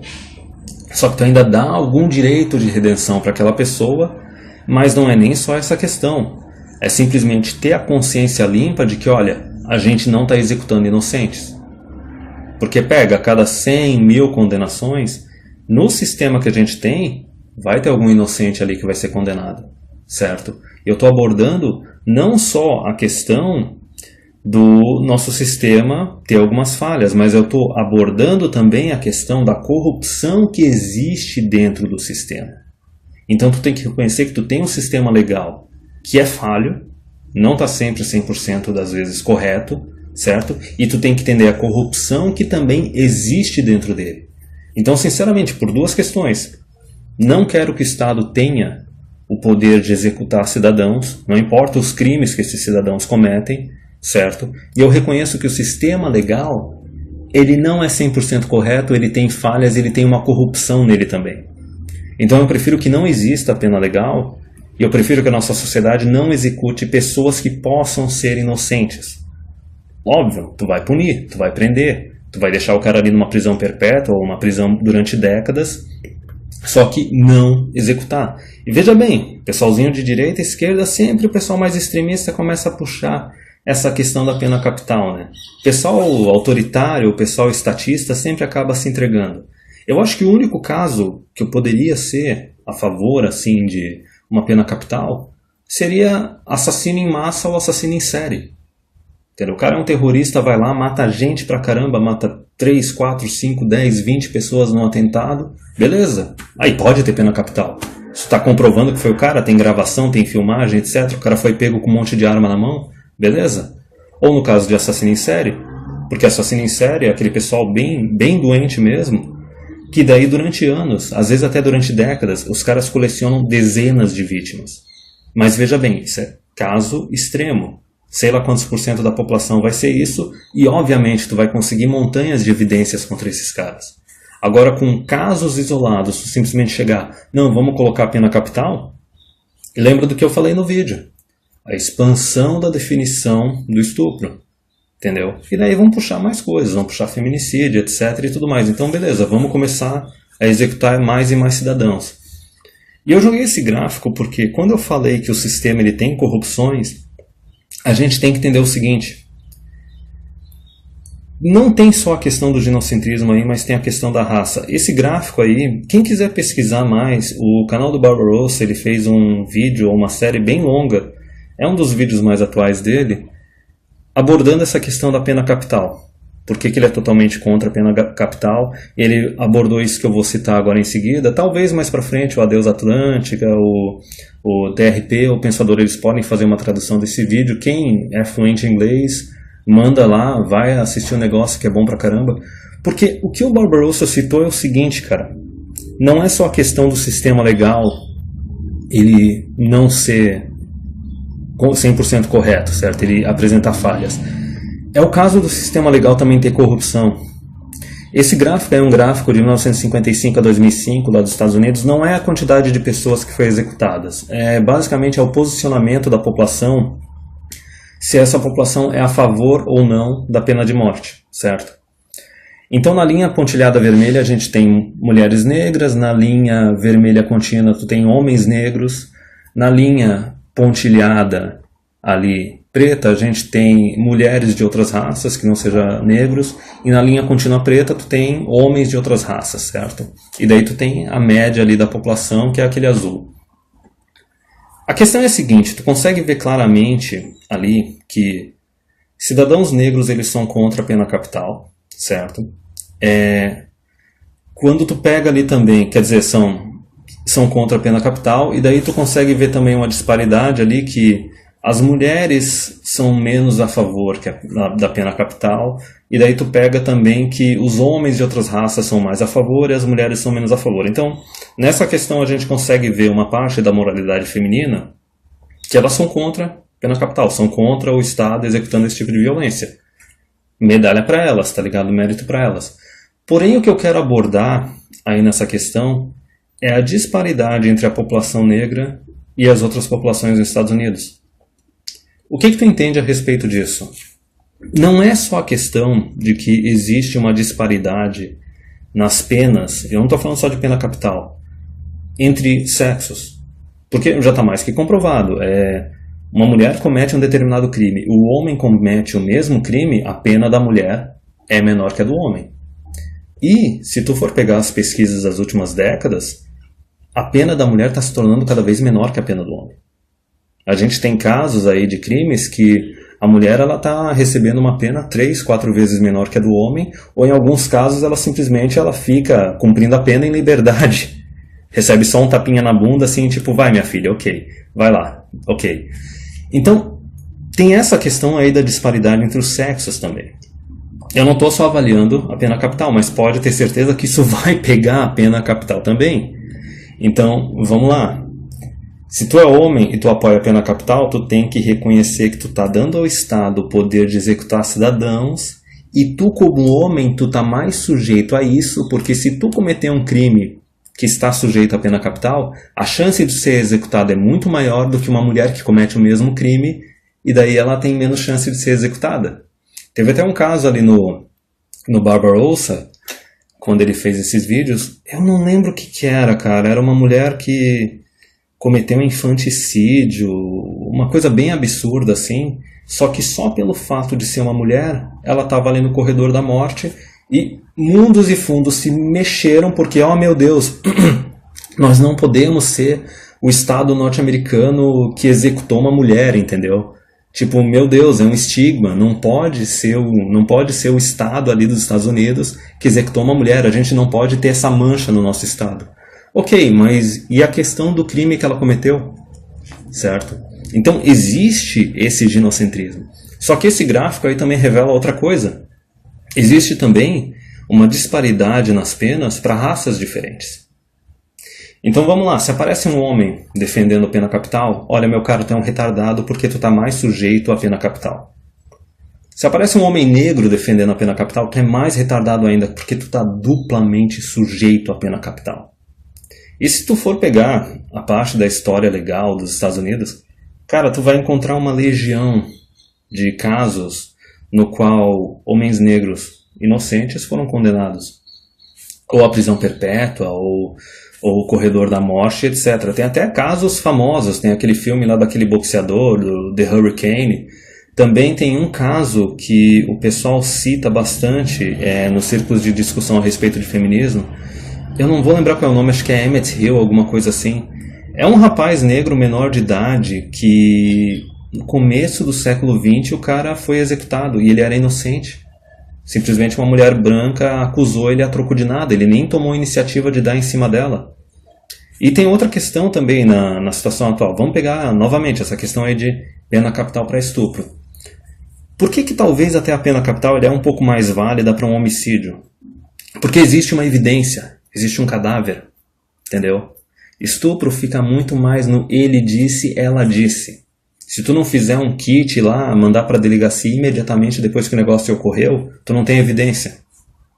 Só que tu ainda dá algum direito de redenção para aquela pessoa, mas não é nem só essa questão. É simplesmente ter a consciência limpa de que, olha, a gente não está executando inocentes. Porque pega, a cada 100 mil condenações, no sistema que a gente tem, vai ter algum inocente ali que vai ser condenado, certo? Eu estou abordando não só a questão do nosso sistema ter algumas falhas, mas eu estou abordando também a questão da corrupção que existe dentro do sistema. Então tu tem que reconhecer que tu tem um sistema legal que é falho, não está sempre 100% das vezes correto, certo? E tu tem que entender a corrupção que também existe dentro dele. Então, sinceramente, por duas questões. Não quero que o Estado tenha o poder de executar cidadãos, não importa os crimes que esses cidadãos cometem, certo? E eu reconheço que o sistema legal, ele não é 100% correto, ele tem falhas, ele tem uma corrupção nele também. Então eu prefiro que não exista a pena legal, e eu prefiro que a nossa sociedade não execute pessoas que possam ser inocentes. Óbvio, tu vai punir, tu vai prender, tu vai deixar o cara ali numa prisão perpétua ou uma prisão durante décadas, só que não executar. E veja bem, pessoalzinho de direita e esquerda, sempre o pessoal mais extremista começa a puxar essa questão da pena capital, né? O pessoal autoritário, o pessoal estatista sempre acaba se entregando. Eu acho que o único caso que eu poderia ser a favor, assim, de uma pena capital seria assassino em massa ou assassino em série. Entendeu? O cara é um terrorista, vai lá, mata gente pra caramba, mata 3, 4, 5, 10, 20 pessoas num atentado, beleza. Aí pode ter pena capital. Isso está comprovando que foi o cara, tem gravação, tem filmagem, etc. O cara foi pego com um monte de arma na mão, beleza. Ou no caso de assassino em série, porque assassino em série é aquele pessoal bem doente mesmo, que daí durante anos, às vezes até durante décadas, os caras colecionam dezenas de vítimas. Mas veja bem, isso é caso extremo. Sei lá quantos % da população vai ser isso, e obviamente tu vai conseguir montanhas de evidências contra esses caras. Agora, com casos isolados, tu simplesmente chegar, não, vamos colocar a pena capital? Lembra do que eu falei no vídeo. A expansão da definição do estupro. Entendeu? E daí vamos puxar mais coisas, vamos puxar feminicídio, etc. e tudo mais. Então, beleza, vamos começar a executar mais e mais cidadãos. E eu joguei esse gráfico porque quando eu falei que o sistema ele tem corrupções, a gente tem que entender o seguinte. Não tem só a questão do ginocentrismo aí, mas tem a questão da raça. Esse gráfico aí, quem quiser pesquisar mais, o canal do Barbarossa, ele fez um vídeo ou uma série bem longa, é um dos vídeos mais atuais dele, abordando essa questão da pena capital. Por que ele é totalmente contra a pena capital? Ele abordou isso que eu vou citar agora em seguida. Talvez mais para frente o Adeus Atlântica, o TRP, o Pensador, eles podem fazer uma tradução desse vídeo. Quem é fluente em inglês, manda lá, vai assistir o negócio que é bom pra caramba. Porque o que o Barbarossa citou é o seguinte, cara. Não é só a questão do sistema legal ele não ser 100% correto, certo? Ele apresentar falhas. É o caso do sistema legal também ter corrupção. Esse gráfico é um gráfico de 1955 a 2005, lá dos Estados Unidos. Não é a quantidade de pessoas que foram executadas. Basicamente é o posicionamento da população, se essa população é a favor ou não da pena de morte, certo? Então na linha pontilhada vermelha a gente tem mulheres negras, na linha vermelha contínua tu tem homens negros, na linha pontilhada ali preta, a gente tem mulheres de outras raças, que não sejam negros, e na linha contínua preta tu tem homens de outras raças, certo? E daí tu tem a média ali da população, que é aquele azul. A questão é a seguinte, tu consegue ver claramente ali que cidadãos negros eles são contra a pena capital, certo? Quando tu pega ali também, quer dizer, são contra a pena capital, e daí tu consegue ver também uma disparidade ali que as mulheres são menos a favor da pena capital, e daí tu pega também que os homens de outras raças são mais a favor e as mulheres são menos a favor. Então, nessa questão a gente consegue ver uma parte da moralidade feminina que elas são contra a pena capital, são contra o Estado executando esse tipo de violência. Medalha para elas, tá ligado? Mérito para elas. Porém, o que eu quero abordar aí nessa questão é a disparidade entre a população negra e as outras populações dos Estados Unidos. O que tu entende a respeito disso? Não é só a questão de que existe uma disparidade nas penas, eu não estou falando só de pena capital, entre sexos. Porque já está mais que comprovado. Uma mulher comete um determinado crime, o homem comete o mesmo crime, a pena da mulher é menor que a do homem. E, se tu for pegar as pesquisas das últimas décadas, a pena da mulher está se tornando cada vez menor que a pena do homem. A gente tem casos aí de crimes que a mulher está recebendo uma pena 3, 4 vezes menor que a do homem, ou em alguns casos ela simplesmente fica cumprindo a pena em liberdade. Recebe só um tapinha na bunda assim, tipo, vai minha filha, ok, vai lá, ok. Então, tem essa questão aí da disparidade entre os sexos também. Eu não estou só avaliando a pena capital, mas pode ter certeza que isso vai pegar a pena capital também. Então, vamos lá. Se tu é homem e tu apoia a pena capital, tu tem que reconhecer que tu está dando ao Estado o poder de executar cidadãos, e tu, como homem, tu está mais sujeito a isso, porque se tu cometer um crime que está sujeito à pena capital, a chance de ser executado é muito maior do que uma mulher que comete o mesmo crime, e daí ela tem menos chance de ser executada. Teve até um caso ali no Barbarossa, quando ele fez esses vídeos, eu não lembro o que era, cara, era uma mulher que cometeu um infanticídio, uma coisa bem absurda assim, só que só pelo fato de ser uma mulher, ela estava ali no corredor da morte, e mundos e fundos se mexeram porque, oh meu Deus, nós não podemos ser o Estado norte-americano que executou uma mulher, entendeu? Tipo, meu Deus, é um estigma, não pode ser o Estado ali dos Estados Unidos que executou uma mulher, a gente não pode ter essa mancha no nosso Estado. Ok, mas e a questão do crime que ela cometeu? Certo? Então existe esse ginocentrismo. Só que esse gráfico aí também revela outra coisa. Existe também uma disparidade nas penas para raças diferentes. Então vamos lá, se aparece um homem defendendo a pena capital, olha meu caro, tu é um retardado porque tu está mais sujeito à pena capital. Se aparece um homem negro defendendo a pena capital, tu é mais retardado ainda porque tu está duplamente sujeito à pena capital. E se tu for pegar a parte da história legal dos Estados Unidos, cara, tu vai encontrar uma legião de casos no qual homens negros inocentes foram condenados ou à prisão perpétua, ou o corredor da morte, etc. Tem até casos famosos, tem aquele filme lá daquele boxeador, do The Hurricane. Também tem um caso que o pessoal cita bastante nos círculos de discussão a respeito de feminismo. Eu não vou lembrar qual é o nome, acho que é Emmett Till, alguma coisa assim. É um rapaz negro menor de idade que no começo do século XX o cara foi executado e ele era inocente. Simplesmente uma mulher branca acusou ele a troco de nada, ele nem tomou a iniciativa de dar em cima dela. E tem outra questão também na situação atual. Vamos pegar novamente essa questão aí de pena capital para estupro. Por que talvez até a pena capital é um pouco mais válida para um homicídio? Porque existe uma evidência, existe um cadáver, entendeu? Estupro fica muito mais no ele disse, ela disse. Se tu não fizer um kit lá, mandar para a delegacia imediatamente depois que o negócio ocorreu, tu não tem evidência.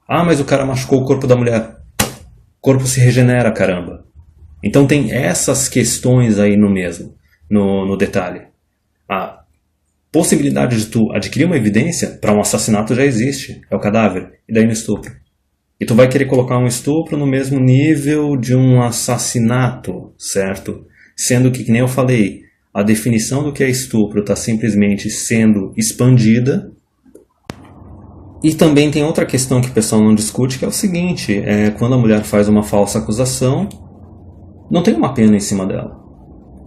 Ah, mas o cara machucou o corpo da mulher. O corpo se regenera, caramba. Então tem essas questões aí no detalhe. A possibilidade de tu adquirir uma evidência para um assassinato já existe, é o cadáver, e daí no estupro. E tu vai querer colocar um estupro no mesmo nível de um assassinato, certo? Sendo que nem eu falei, a definição do que é estupro está simplesmente sendo expandida. E também tem outra questão que o pessoal não discute, que é o seguinte, quando a mulher faz uma falsa acusação, não tem uma pena em cima dela.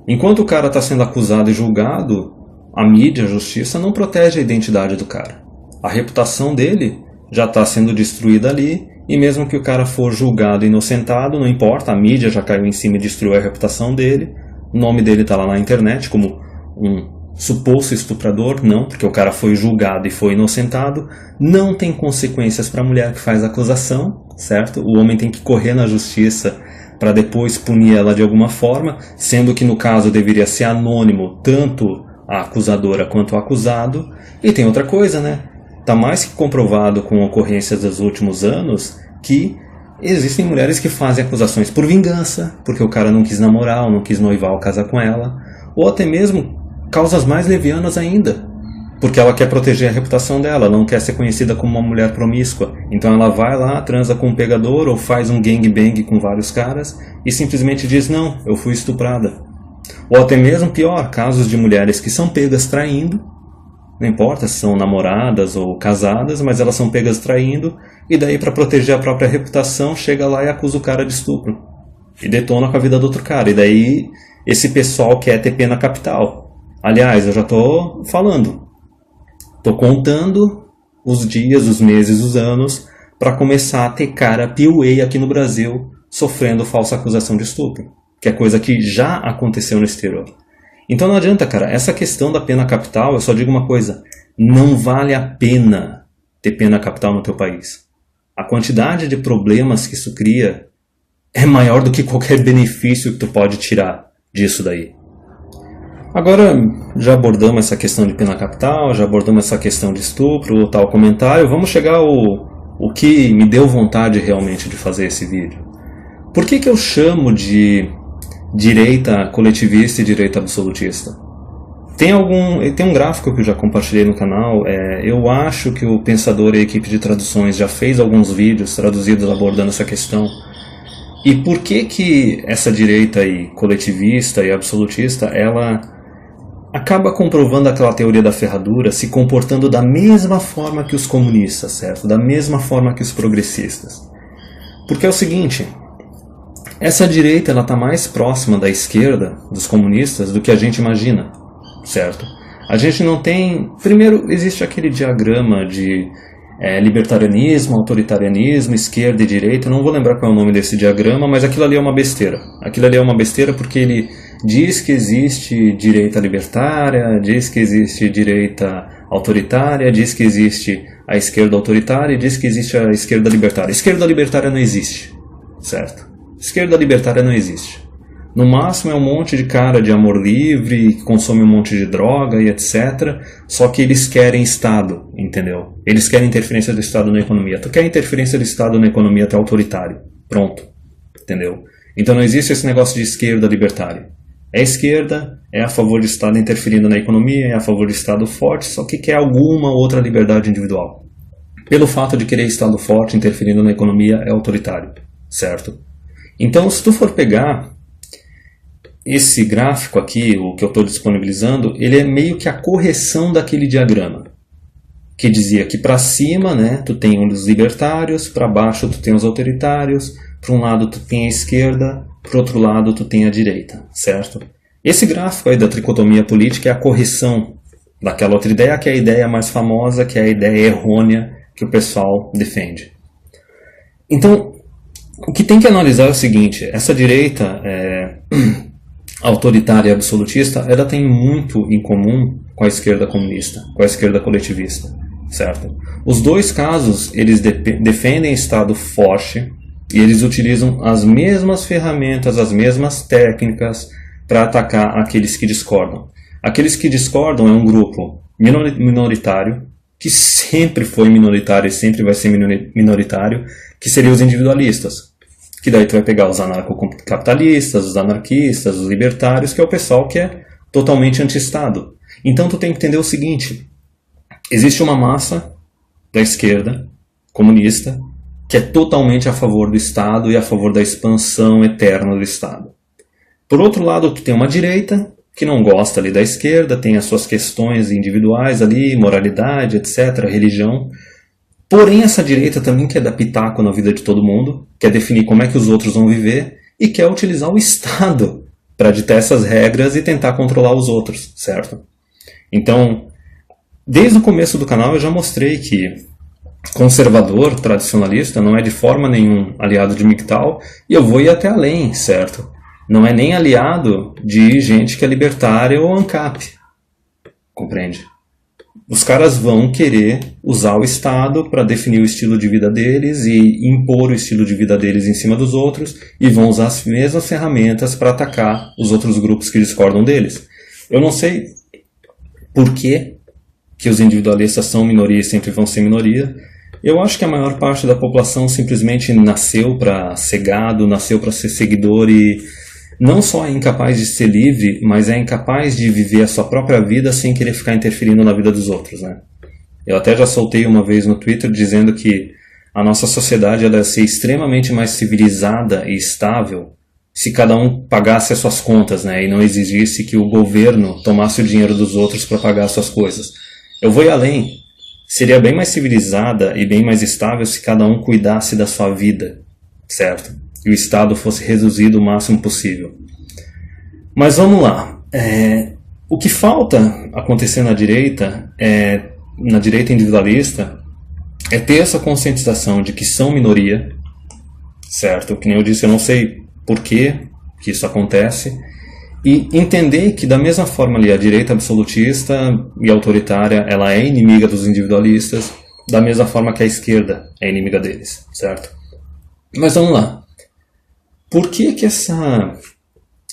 Enquanto o cara está sendo acusado e julgado, a mídia, a justiça, não protege a identidade do cara. A reputação dele já está sendo destruída ali, e mesmo que o cara for julgado e inocentado, não importa, a mídia já caiu em cima e destruiu a reputação dele, o nome dele está lá na internet como um suposto estuprador, não, porque o cara foi julgado e foi inocentado, não tem consequências para a mulher que faz a acusação, certo? O homem tem que correr na justiça para depois punir ela de alguma forma, sendo que no caso deveria ser anônimo tanto a acusadora quanto o acusado. E tem outra coisa, né? Está mais que comprovado com ocorrências dos últimos anos que existem mulheres que fazem acusações por vingança, porque o cara não quis namorar, ou não quis noivar ou casar com ela, ou até mesmo causas mais levianas ainda, porque ela quer proteger a reputação dela, ela não quer ser conhecida como uma mulher promíscua, então ela vai lá, transa com um pegador ou faz um gangbang com vários caras e simplesmente diz, não, eu fui estuprada. Ou até mesmo pior, casos de mulheres que são pegas traindo, não importa se são namoradas ou casadas, mas elas são pegas traindo, e daí para proteger a própria reputação, chega lá e acusa o cara de estupro. E detona com a vida do outro cara. E daí esse pessoal quer ter pena capital. Aliás, eu já estou falando. Estou contando os dias, os meses, os anos, para começar a ter cara PUA aqui no Brasil, sofrendo falsa acusação de estupro. Que é coisa que já aconteceu no exterior. Então não adianta, cara, essa questão da pena capital, eu só digo uma coisa, não vale a pena ter pena capital no teu país. A quantidade de problemas que isso cria é maior do que qualquer benefício que tu pode tirar disso daí. Agora, já abordamos essa questão de pena capital, já abordamos essa questão de estupro, tal comentário, vamos chegar ao que me deu vontade realmente de fazer esse vídeo. Por que eu chamo de direita coletivista e direita absolutista? Tem um gráfico que eu já compartilhei no canal, eu acho que o Pensador e a equipe de traduções já fez alguns vídeos traduzidos abordando essa questão. E por que essa direita aí, coletivista e absolutista, ela acaba comprovando aquela teoria da ferradura, se comportando da mesma forma que os comunistas, certo? Da mesma forma que os progressistas. Porque é o seguinte, essa direita ela está mais próxima da esquerda, dos comunistas, do que a gente imagina, certo? A gente não tem... Primeiro, existe aquele diagrama de libertarianismo, autoritarianismo, esquerda e direita. Eu não vou lembrar qual é o nome desse diagrama, mas aquilo ali é uma besteira. Aquilo ali é uma besteira porque ele diz que existe direita libertária, diz que existe direita autoritária, diz que existe a esquerda autoritária e diz que existe a esquerda libertária. Esquerda libertária não existe, certo? Esquerda libertária não existe. No máximo é um monte de cara de amor livre, que consome um monte de droga e etc. Só que eles querem Estado, entendeu? Eles querem interferência do Estado na economia. Tu quer interferência do Estado na economia, tu é autoritário. Pronto, entendeu? Então não existe esse negócio de esquerda libertária. A esquerda é a favor do Estado interferindo na economia, é a favor do Estado forte, só que quer alguma outra liberdade individual. Pelo fato de querer Estado forte interferindo na economia, é autoritário, certo? Então, se tu for pegar esse gráfico aqui, o que eu estou disponibilizando, ele é meio que a correção daquele diagrama, que dizia que para cima, né, tu tem os libertários, para baixo tu tem os autoritários, para um lado tu tem a esquerda, para outro lado tu tem a direita, certo? Esse gráfico aí da tricotomia política é a correção daquela outra ideia, que é a ideia mais famosa, que é a ideia errônea que o pessoal defende. Então, o que tem que analisar é o seguinte, essa direita autoritária e absolutista, ela tem muito em comum com a esquerda comunista, com a esquerda coletivista, certo? Os dois casos, eles defendem Estado forte e eles utilizam as mesmas ferramentas, as mesmas técnicas para atacar aqueles que discordam. Aqueles que discordam é um grupo minoritário, que sempre foi minoritário e sempre vai ser minoritário, que seriam os individualistas. Que daí tu vai pegar os anarcocapitalistas, os anarquistas, os libertários, que é o pessoal que é totalmente anti-Estado. Então tu tem que entender o seguinte, existe uma massa da esquerda comunista que é totalmente a favor do Estado e a favor da expansão eterna do Estado. Por outro lado, tu tem uma direita que não gosta ali da esquerda, tem as suas questões individuais ali, moralidade, etc., religião. Porém, essa direita também quer dar pitaco na vida de todo mundo, quer definir como é que os outros vão viver e quer utilizar o Estado para ditar essas regras e tentar controlar os outros, certo? Então, desde o começo do canal eu já mostrei que conservador, tradicionalista, não é de forma nenhum aliado de MGTOW e eu vou ir até além, certo? Não é nem aliado de gente que é libertária ou ANCAP, compreende? Os caras vão querer usar o Estado para definir o estilo de vida deles e impor o estilo de vida deles em cima dos outros e vão usar as mesmas ferramentas para atacar os outros grupos que discordam deles. Eu não sei por que os individualistas são minoria e sempre vão ser minoria. Eu acho que a maior parte da população simplesmente nasceu para ser gado, nasceu para ser seguidor e não só é incapaz de ser livre, mas é incapaz de viver a sua própria vida sem querer ficar interferindo na vida dos outros, né? Eu até já soltei uma vez no Twitter dizendo que a nossa sociedade ela ia ser extremamente mais civilizada e estável se cada um pagasse as suas contas, né? E não exigisse que o governo tomasse o dinheiro dos outros para pagar as suas coisas. Eu vou ir além. Seria bem mais civilizada e bem mais estável se cada um cuidasse da sua vida, certo? E o Estado fosse reduzido o máximo possível. Mas vamos lá. O que falta acontecer na direita individualista, é ter essa conscientização de que são minoria, certo? Que nem eu disse, eu não sei por que isso acontece. E entender que da mesma forma ali a direita absolutista e autoritária, ela é inimiga dos individualistas, da mesma forma que a esquerda é inimiga deles, certo? Mas vamos lá. Por que essa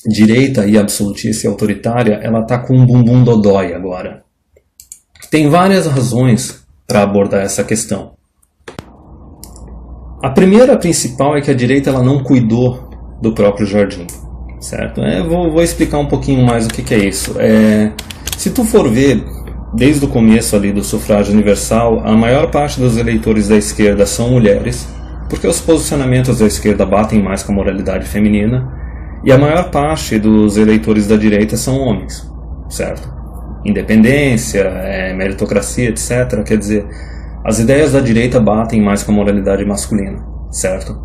direita aí absolutista e autoritária, ela tá com um bumbum dodói agora? Tem várias razões para abordar essa questão. A primeira principal é que a direita ela não cuidou do próprio jardim, certo? Vou explicar um pouquinho mais o que é isso. Se tu for ver, desde o começo ali do sufrágio universal, a maior parte dos eleitores da esquerda são mulheres, porque os posicionamentos da esquerda batem mais com a moralidade feminina, e a maior parte dos eleitores da direita são homens, certo? Independência, meritocracia, etc. Quer dizer, as ideias da direita batem mais com a moralidade masculina, certo?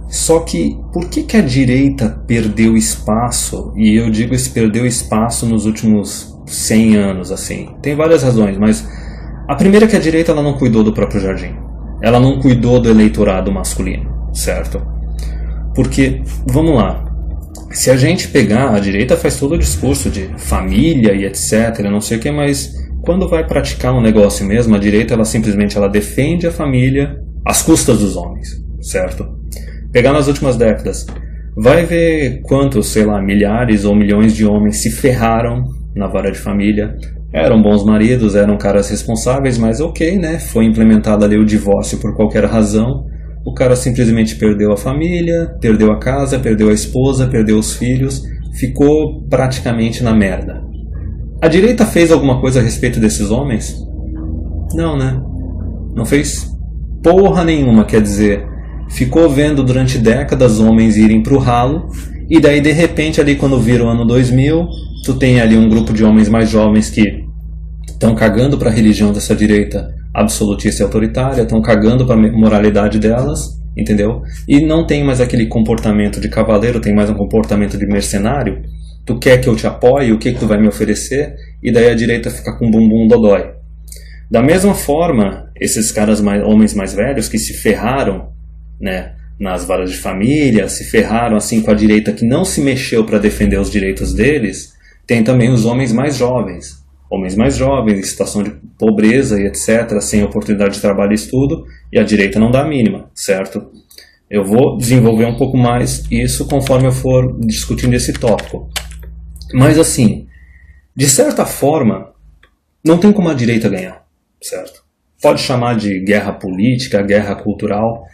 Só que, por que a direita perdeu espaço? E eu digo isso, perdeu espaço nos últimos 100 anos, assim. Tem várias razões, mas a primeira é que a direita ela não cuidou do próprio jardim. Ela não cuidou do eleitorado masculino, certo? Porque, vamos lá, se a gente pegar, a direita faz todo o discurso de família e etc, não sei o que, mas quando vai praticar um negócio mesmo, a direita ela simplesmente defende a família às custas dos homens, certo? Pegar nas últimas décadas, vai ver quantos, sei lá, milhares ou milhões de homens se ferraram na vara de família. Eram bons maridos, eram caras responsáveis, mas ok, né? Foi implementado ali o divórcio por qualquer razão. O cara simplesmente perdeu a família, perdeu a casa, perdeu a esposa, perdeu os filhos, ficou praticamente na merda. A direita fez alguma coisa a respeito desses homens? Não, né? Não fez porra nenhuma, quer dizer, ficou vendo durante décadas homens irem pro ralo, e daí de repente ali quando vira o ano 2000, tu tem ali um grupo de homens mais jovens que estão cagando para a religião dessa direita absolutista e autoritária, estão cagando para a moralidade delas, entendeu? E não tem mais aquele comportamento de cavaleiro, tem mais um comportamento de mercenário. Tu quer que eu te apoie? O que tu vai me oferecer? E daí a direita fica com bumbum dodói. Da mesma forma, esses caras homens mais velhos que se ferraram, né, nas varas de família, se ferraram assim com a direita que não se mexeu para defender os direitos deles, tem também os homens mais jovens. Homens mais jovens, em situação de pobreza e etc., sem oportunidade de trabalho e estudo, e a direita não dá a mínima, certo? Eu vou desenvolver um pouco mais isso conforme eu for discutindo esse tópico. Mas assim, de certa forma, não tem como a direita ganhar, certo? Pode chamar de guerra política, guerra cultural.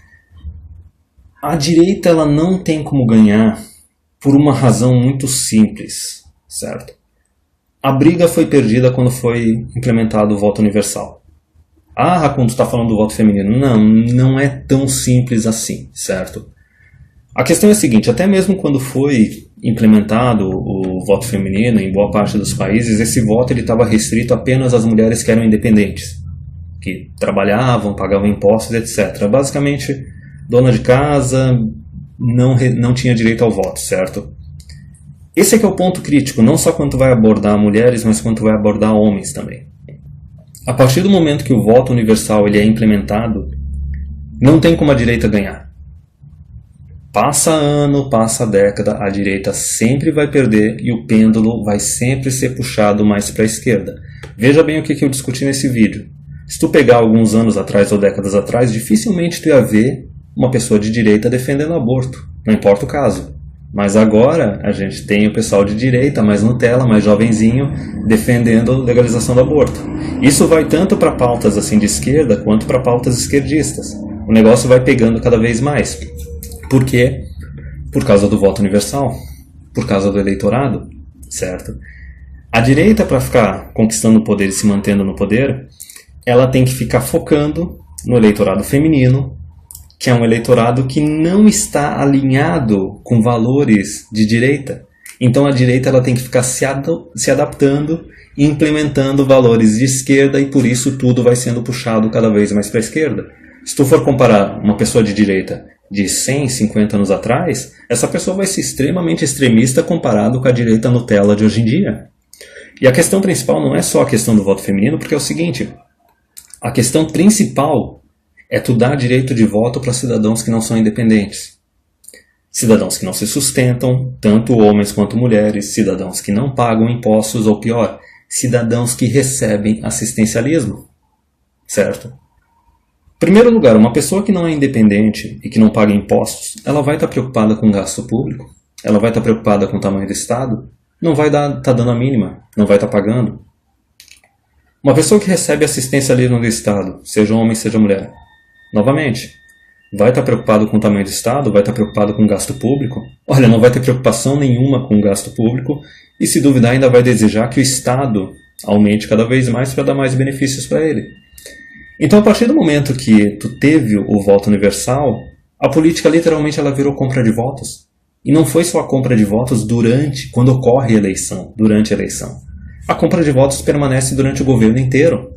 A direita ela não tem como ganhar por uma razão muito simples, certo? A briga foi perdida quando foi implementado o voto universal. Ah, Raccoon, tu está falando do voto feminino. Não é tão simples assim, certo? A questão é a seguinte, até mesmo quando foi implementado o voto feminino em boa parte dos países, esse voto estava restrito apenas às mulheres que eram independentes, que trabalhavam, pagavam impostos, etc. Basicamente, dona de casa não tinha direito ao voto, certo? Esse é que é o ponto crítico, não só quando vai abordar mulheres, mas quando vai abordar homens também. A partir do momento que o voto universal ele é implementado, não tem como a direita ganhar. Passa ano, passa década, a direita sempre vai perder e o pêndulo vai sempre ser puxado mais para a esquerda. Veja bem o que eu discuti nesse vídeo. Se tu pegar alguns anos atrás ou décadas atrás, dificilmente tu ia ver uma pessoa de direita defendendo aborto, não importa o caso. Mas agora a gente tem o pessoal de direita, mais Nutella, mais jovenzinho, defendendo a legalização do aborto. Isso vai tanto para pautas assim de esquerda, quanto para pautas esquerdistas. O negócio vai pegando cada vez mais. Por quê? Por causa do voto universal, por causa do eleitorado, certo? A direita, para ficar conquistando o poder e se mantendo no poder, ela tem que ficar focando no eleitorado feminino, que é um eleitorado que não está alinhado com valores de direita. Então a direita ela tem que ficar se adaptando e implementando valores de esquerda e por isso tudo vai sendo puxado cada vez mais para a esquerda. Se tu for comparar uma pessoa de direita de 100, 50 anos atrás, essa pessoa vai ser extremamente extremista comparado com a direita Nutella de hoje em dia. E a questão principal não é só a questão do voto feminino, porque é o seguinte, a questão principal é tu dar direito de voto para cidadãos que não são independentes. cidadãos que não se sustentam, tanto homens quanto mulheres, cidadãos que não pagam impostos, ou pior, cidadãos que recebem assistencialismo, certo? Em primeiro lugar, uma pessoa que não é independente e que não paga impostos, ela vai estar preocupada com gasto público, ela vai estar preocupada com o tamanho do Estado, não vai estar dando a mínima, não vai estar pagando. Uma pessoa que recebe assistencialismo do Estado, seja homem, seja mulher, novamente, vai estar preocupado com o tamanho do Estado, vai estar preocupado com o gasto público. Olha, não vai ter preocupação nenhuma com o gasto público e, se duvidar, ainda vai desejar que o Estado aumente cada vez mais para dar mais benefícios para ele. Então, a partir do momento que tu teve o voto universal, a política literalmente ela virou compra de votos. E não foi só a compra de votos quando ocorre a eleição, durante a eleição. A compra de votos permanece durante o governo inteiro.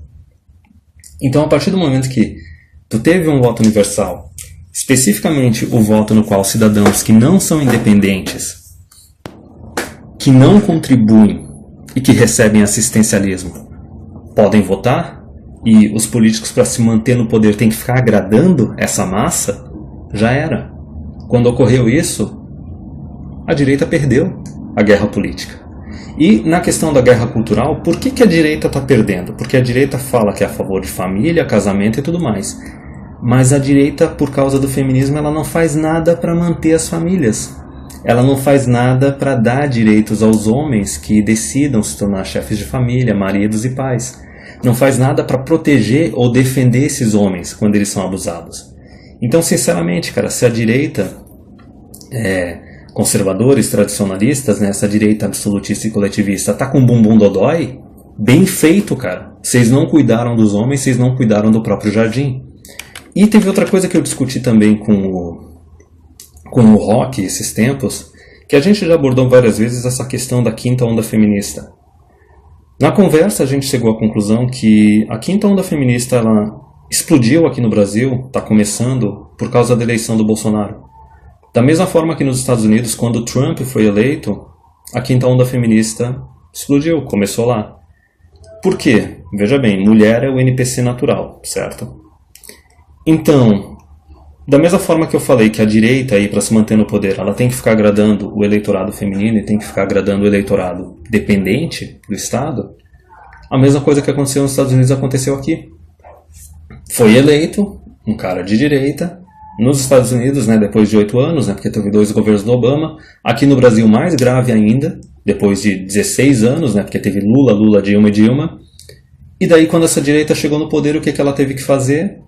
Então, a partir do momento que tu teve um voto universal, especificamente o voto no qual cidadãos que não são independentes, que não contribuem e que recebem assistencialismo podem votar, e os políticos, para se manter no poder, têm que ficar agradando essa massa, já era. Quando ocorreu isso, a direita perdeu a guerra política. E na questão da guerra cultural, por que a direita está perdendo? Porque a direita fala que é a favor de família, casamento e tudo mais. Mas a direita, por causa do feminismo, ela não faz nada para manter as famílias. Ela não faz nada para dar direitos aos homens que decidam se tornar chefes de família, maridos e pais. Não faz nada para proteger ou defender esses homens quando eles são abusados. Então, sinceramente, cara, se a direita, conservadores, tradicionalistas, né, essa direita absolutista e coletivista, tá com o bumbum dodói, bem feito, cara. Vocês não cuidaram dos homens, vocês não cuidaram do próprio jardim. E teve outra coisa que eu discuti também com o Rock esses tempos, que a gente já abordou várias vezes, essa questão da quinta onda feminista. Na conversa a gente chegou à conclusão que a quinta onda feminista ela explodiu aqui no Brasil, está começando por causa da eleição do Bolsonaro. Da mesma forma que nos Estados Unidos, quando o Trump foi eleito, a quinta onda feminista explodiu, começou lá. Por quê? Veja bem, mulher é o NPC natural, certo? Então, da mesma forma que eu falei que a direita, para se manter no poder, ela tem que ficar agradando o eleitorado feminino e tem que ficar agradando o eleitorado dependente do Estado, a mesma coisa que aconteceu nos Estados Unidos aconteceu aqui. Foi eleito um cara de direita nos Estados Unidos, né, depois de 8 anos, né, porque teve 2 governos do Obama. Aqui no Brasil, mais grave ainda, depois de 16 anos, né, porque teve Lula, Dilma e Dilma. E daí, quando essa direita chegou no poder, o que ela teve que fazer?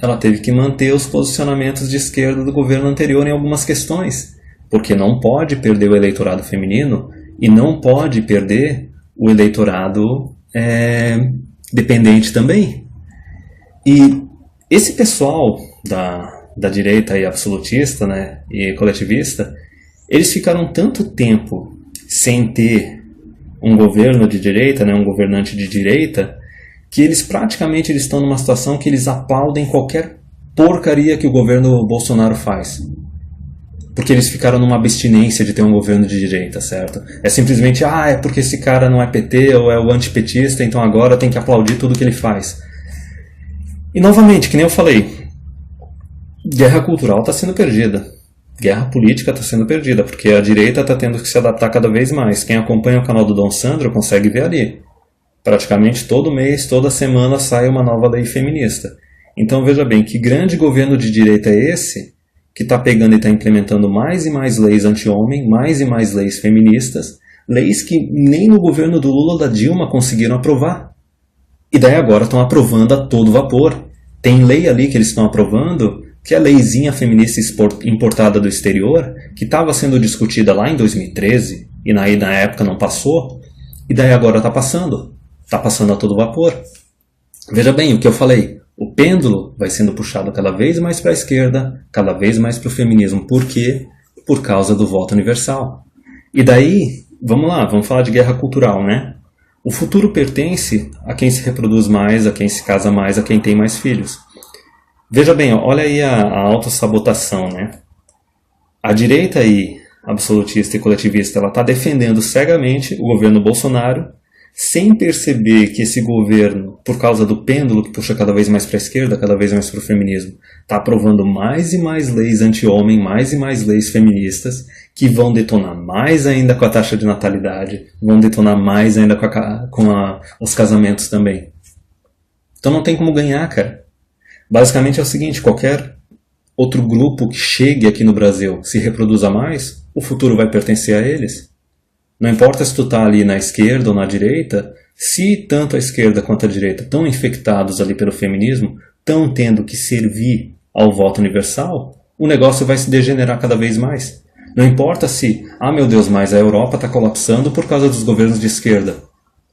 Ela teve que manter os posicionamentos de esquerda do governo anterior em algumas questões, porque não pode perder o eleitorado feminino e não pode perder o eleitorado dependente também. E esse pessoal da direita aí absolutista, né, e coletivista, eles ficaram tanto tempo sem ter um governo de direita, né, um governante de direita, que eles praticamente estão numa situação que eles aplaudem qualquer porcaria que o governo Bolsonaro faz. Porque eles ficaram numa abstinência de ter um governo de direita, certo? É simplesmente, é porque esse cara não é PT ou é o antipetista, então agora tem que aplaudir tudo que ele faz. E novamente, que nem eu falei, guerra cultural está sendo perdida. Guerra política está sendo perdida, porque a direita está tendo que se adaptar cada vez mais. Quem acompanha o canal do Dom Sandro consegue ver ali. Praticamente todo mês, toda semana sai uma nova lei feminista. Então veja bem, que grande governo de direita é esse que está pegando e está implementando mais e mais leis anti-homem, mais e mais leis feministas, leis que nem no governo do Lula ou da Dilma conseguiram aprovar. E daí agora estão aprovando a todo vapor. Tem lei ali que eles estão aprovando, que é a leizinha feminista importada do exterior, que estava sendo discutida lá em 2013, e na época não passou, e daí agora está passando. Está passando a todo vapor. Veja bem o que eu falei. O pêndulo vai sendo puxado cada vez mais para a esquerda, cada vez mais para o feminismo. Por quê? Por causa do voto universal. E daí, vamos lá, vamos falar de guerra cultural, né? O futuro pertence a quem se reproduz mais, a quem se casa mais, a quem tem mais filhos. Veja bem, olha aí a autossabotação, né? A direita aí, absolutista e coletivista, ela está defendendo cegamente o governo Bolsonaro, sem perceber que esse governo, por causa do pêndulo que puxa cada vez mais para a esquerda, cada vez mais para o feminismo, está aprovando mais e mais leis anti-homem, mais e mais leis feministas, que vão detonar mais ainda com a taxa de natalidade, vão detonar mais ainda com os casamentos também. Então não tem como ganhar, cara. Basicamente é o seguinte, qualquer outro grupo que chegue aqui no Brasil se reproduza mais, o futuro vai pertencer a eles. Não importa se tu tá ali na esquerda ou na direita, se tanto a esquerda quanto a direita estão infectados ali pelo feminismo, estão tendo que servir ao voto universal, o negócio vai se degenerar cada vez mais. Não importa se, meu Deus, mas a Europa está colapsando por causa dos governos de esquerda.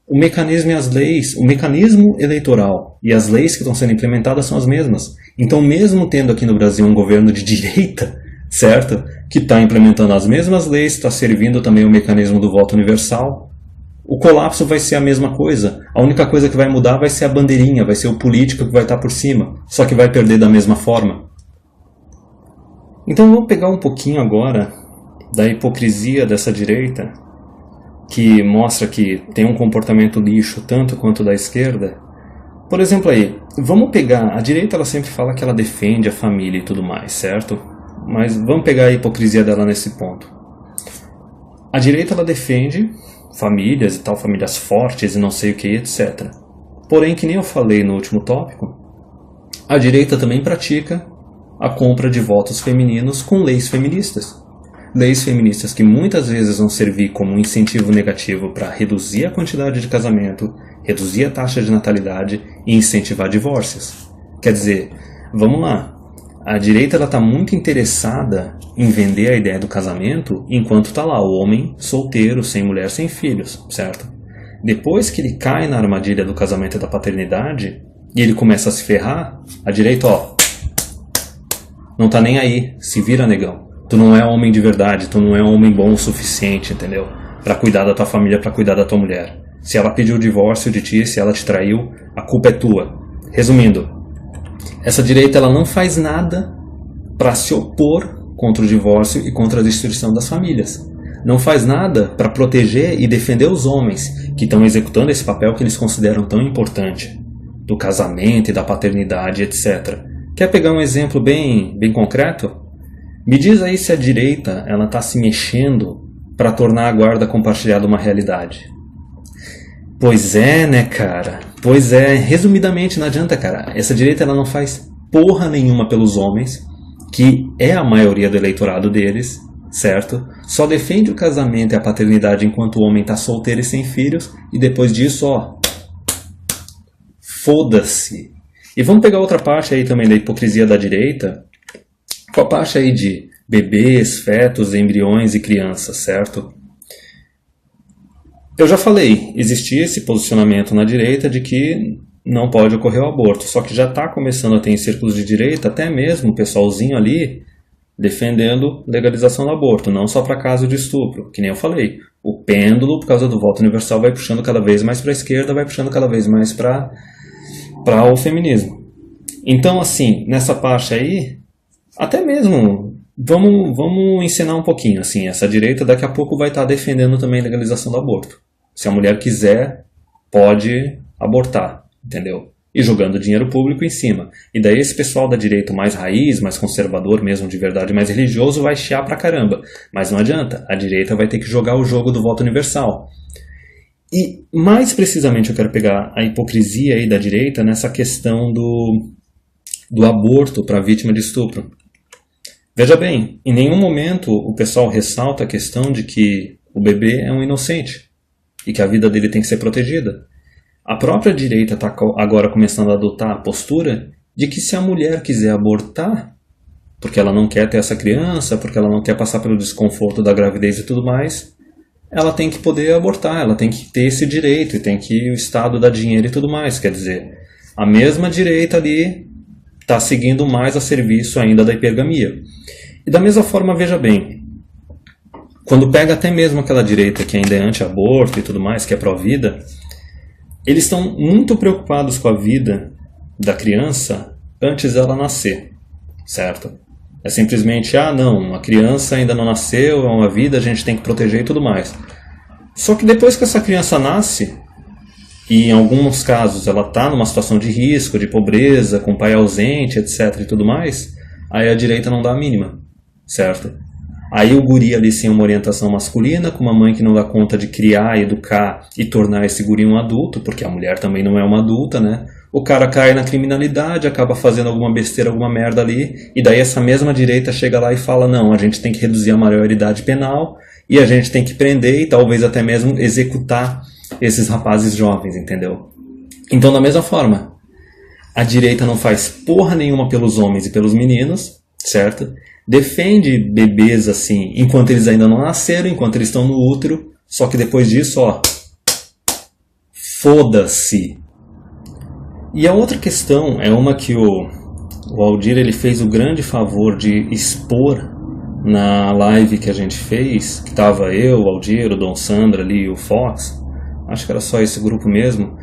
O mecanismo e as leis, o mecanismo eleitoral e as leis que estão sendo implementadas são as mesmas. Então, mesmo tendo aqui no Brasil um governo de direita, certo? Que está implementando as mesmas leis, está servindo também o mecanismo do voto universal, o colapso vai ser a mesma coisa. A única coisa que vai mudar vai ser a bandeirinha, vai ser o político que vai estar por cima, só que vai perder da mesma forma. Então, vamos pegar um pouquinho agora da hipocrisia dessa direita, que mostra que tem um comportamento lixo tanto quanto da esquerda. Por exemplo aí, vamos pegar, a direita ela sempre fala que ela defende a família e tudo mais, certo? Mas vamos pegar a hipocrisia dela nesse ponto. A direita ela defende famílias e tal, famílias fortes e não sei o que, etc. Porém, que nem eu falei no último tópico, a direita também pratica a compra de votos femininos com leis feministas. Leis feministas que muitas vezes vão servir como um incentivo negativo para reduzir a quantidade de casamento, reduzir a taxa de natalidade e incentivar divórcios. Quer dizer, vamos lá, a direita está muito interessada em vender a ideia do casamento enquanto está lá o homem solteiro, sem mulher, sem filhos, certo? Depois que ele cai na armadilha do casamento e da paternidade e ele começa a se ferrar, a direita, não tá nem aí, se vira, negão. Tu não é homem de verdade, tu não é homem bom o suficiente, entendeu? Pra cuidar da tua família, pra cuidar da tua mulher. Se ela pediu o divórcio de ti, se ela te traiu, a culpa é tua. Resumindo, essa direita ela não faz nada pra se opor contra o divórcio e contra a destruição das famílias. Não faz nada pra proteger e defender os homens que estão executando esse papel que eles consideram tão importante, do casamento e da paternidade, etc. Quer pegar um exemplo bem concreto? Me diz aí se a direita ela está se mexendo para tornar a guarda compartilhada uma realidade. Pois é, né, cara? Pois é, resumidamente, não adianta, cara. Essa direita ela não faz porra nenhuma pelos homens, que é a maioria do eleitorado deles, certo? Só defende o casamento e a paternidade enquanto o homem está solteiro e sem filhos, e depois disso, foda-se. E vamos pegar outra parte aí também da hipocrisia da direita, com a parte aí de bebês, fetos, embriões e crianças, certo? Eu já falei, existia esse posicionamento na direita de que não pode ocorrer o aborto, só que já está começando a ter em círculos de direita, até mesmo o pessoalzinho ali, defendendo legalização do aborto, não só para caso de estupro, que nem eu falei. O pêndulo, por causa do voto universal, vai puxando cada vez mais para a esquerda, vai puxando cada vez mais para o feminismo. Então, assim, nessa parte aí, até mesmo, vamos ensinar um pouquinho, assim, essa direita daqui a pouco vai estar defendendo também a legalização do aborto. Se a mulher quiser, pode abortar, entendeu? E jogando dinheiro público em cima. E daí esse pessoal da direita mais raiz, mais conservador mesmo de verdade, mais religioso, vai chiar pra caramba. Mas não adianta, a direita vai ter que jogar o jogo do voto universal. E mais precisamente eu quero pegar a hipocrisia aí da direita nessa questão do aborto para vítima de estupro. Veja bem, em nenhum momento o pessoal ressalta a questão de que o bebê é um inocente e que a vida dele tem que ser protegida. A própria direita está agora começando a adotar a postura de que se a mulher quiser abortar, porque ela não quer ter essa criança, porque ela não quer passar pelo desconforto da gravidez e tudo mais, ela tem que poder abortar, ela tem que ter esse direito e tem que o Estado dar dinheiro e tudo mais. Quer dizer, a mesma direita ali está seguindo mais a serviço ainda da hipergamia. E da mesma forma, veja bem, quando pega até mesmo aquela direita que ainda é anti-aborto e tudo mais, que é pró-vida, eles estão muito preocupados com a vida da criança antes dela nascer, certo? É simplesmente, não, a criança ainda não nasceu, é uma vida, a gente tem que proteger e tudo mais. Só que depois que essa criança nasce, e em alguns casos ela está numa situação de risco, de pobreza, com pai ausente, etc. e tudo mais, aí a direita não dá a mínima, certo? Aí o guri ali sem uma orientação masculina, com uma mãe que não dá conta de criar, educar e tornar esse guri um adulto, porque a mulher também não é uma adulta, né? O cara cai na criminalidade, acaba fazendo alguma besteira, alguma merda ali, e daí essa mesma direita chega lá e fala, não, a gente tem que reduzir a maioridade penal, e a gente tem que prender e talvez até mesmo executar esses rapazes jovens, entendeu? Então, da mesma forma, a direita não faz porra nenhuma pelos homens e pelos meninos, certo? Defende bebês assim, enquanto eles ainda não nasceram, enquanto eles estão no útero, só que depois disso, ó, foda-se. E a outra questão é uma que o Aldir ele fez o grande favor de expor na live que a gente fez, que tava eu, o Aldir, o Dom Sandra ali e o Fox, acho que era só esse grupo mesmo,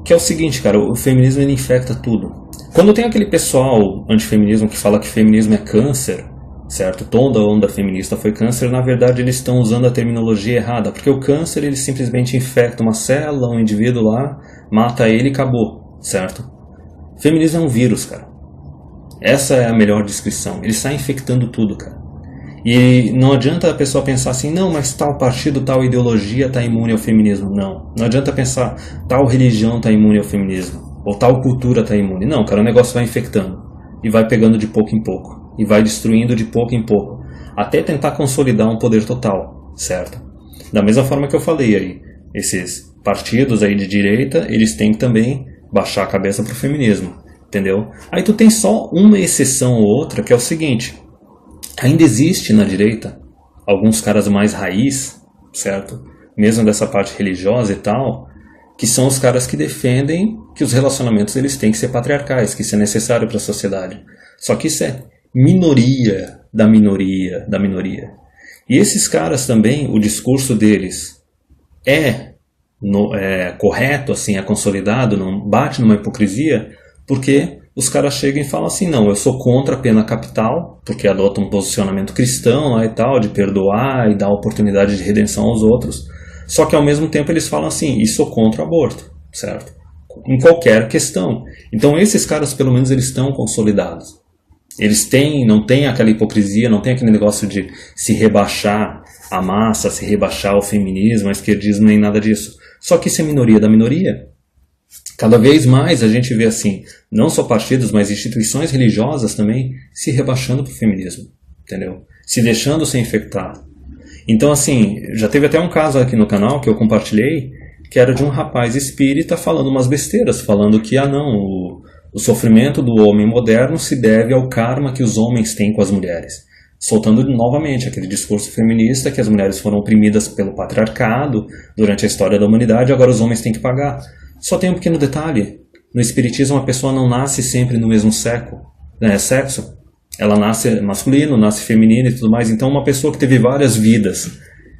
que é o seguinte, cara, o feminismo ele infecta tudo. Quando tem aquele pessoal antifeminismo que fala que feminismo é câncer, certo? Toda a onda feminista foi câncer, na verdade eles estão usando a terminologia errada, porque o câncer ele simplesmente infecta uma célula, um indivíduo lá, mata ele e acabou, certo? Feminismo é um vírus, cara. Essa é a melhor descrição. Ele está infectando tudo, cara. E não adianta a pessoa pensar assim, não, mas tal partido, tal ideologia está imune ao feminismo. Não. Não adianta pensar, tal religião está imune ao feminismo. Ou tal cultura está imune. Não, cara, o negócio vai infectando. E vai pegando de pouco em pouco. E vai destruindo de pouco em pouco. Até tentar consolidar um poder total, certo? Da mesma forma que eu falei aí, esses partidos aí de direita, eles têm que também baixar a cabeça pro feminismo, entendeu? Aí tu tem só uma exceção ou outra, que é o seguinte, ainda existe na direita alguns caras mais raiz, certo? Mesmo dessa parte religiosa e tal, que são os caras que defendem que os relacionamentos eles têm que ser patriarcais, que isso é necessário para a sociedade. Só que isso é minoria da minoria da minoria. E esses caras também, o discurso deles é correto, assim, é consolidado, não bate numa hipocrisia, porque os caras chegam e falam assim, não, eu sou contra a pena capital, porque adotam um posicionamento cristão lá e tal, de perdoar e dar oportunidade de redenção aos outros, só que ao mesmo tempo eles falam assim, e sou contra o aborto, certo? Em qualquer questão. Então esses caras pelo menos eles estão consolidados. Eles não têm aquela hipocrisia, não tem aquele negócio de se rebaixar a massa, se rebaixar o feminismo, o esquerdismo, nem nada disso. Só que isso é minoria da minoria. Cada vez mais a gente vê assim, não só partidos, mas instituições religiosas também se rebaixando para o feminismo, entendeu? Se deixando ser infectado. Então assim, já teve até um caso aqui no canal que eu compartilhei, que era de um rapaz espírita falando umas besteiras, falando que, o sofrimento do homem moderno se deve ao karma que os homens têm com as mulheres. Soltando novamente aquele discurso feminista que as mulheres foram oprimidas pelo patriarcado durante a história da humanidade, agora os homens têm que pagar. Só tem um pequeno detalhe. No espiritismo a pessoa não nasce sempre no mesmo sexo. Ela nasce masculino, nasce feminino e tudo mais. Então uma pessoa que teve várias vidas,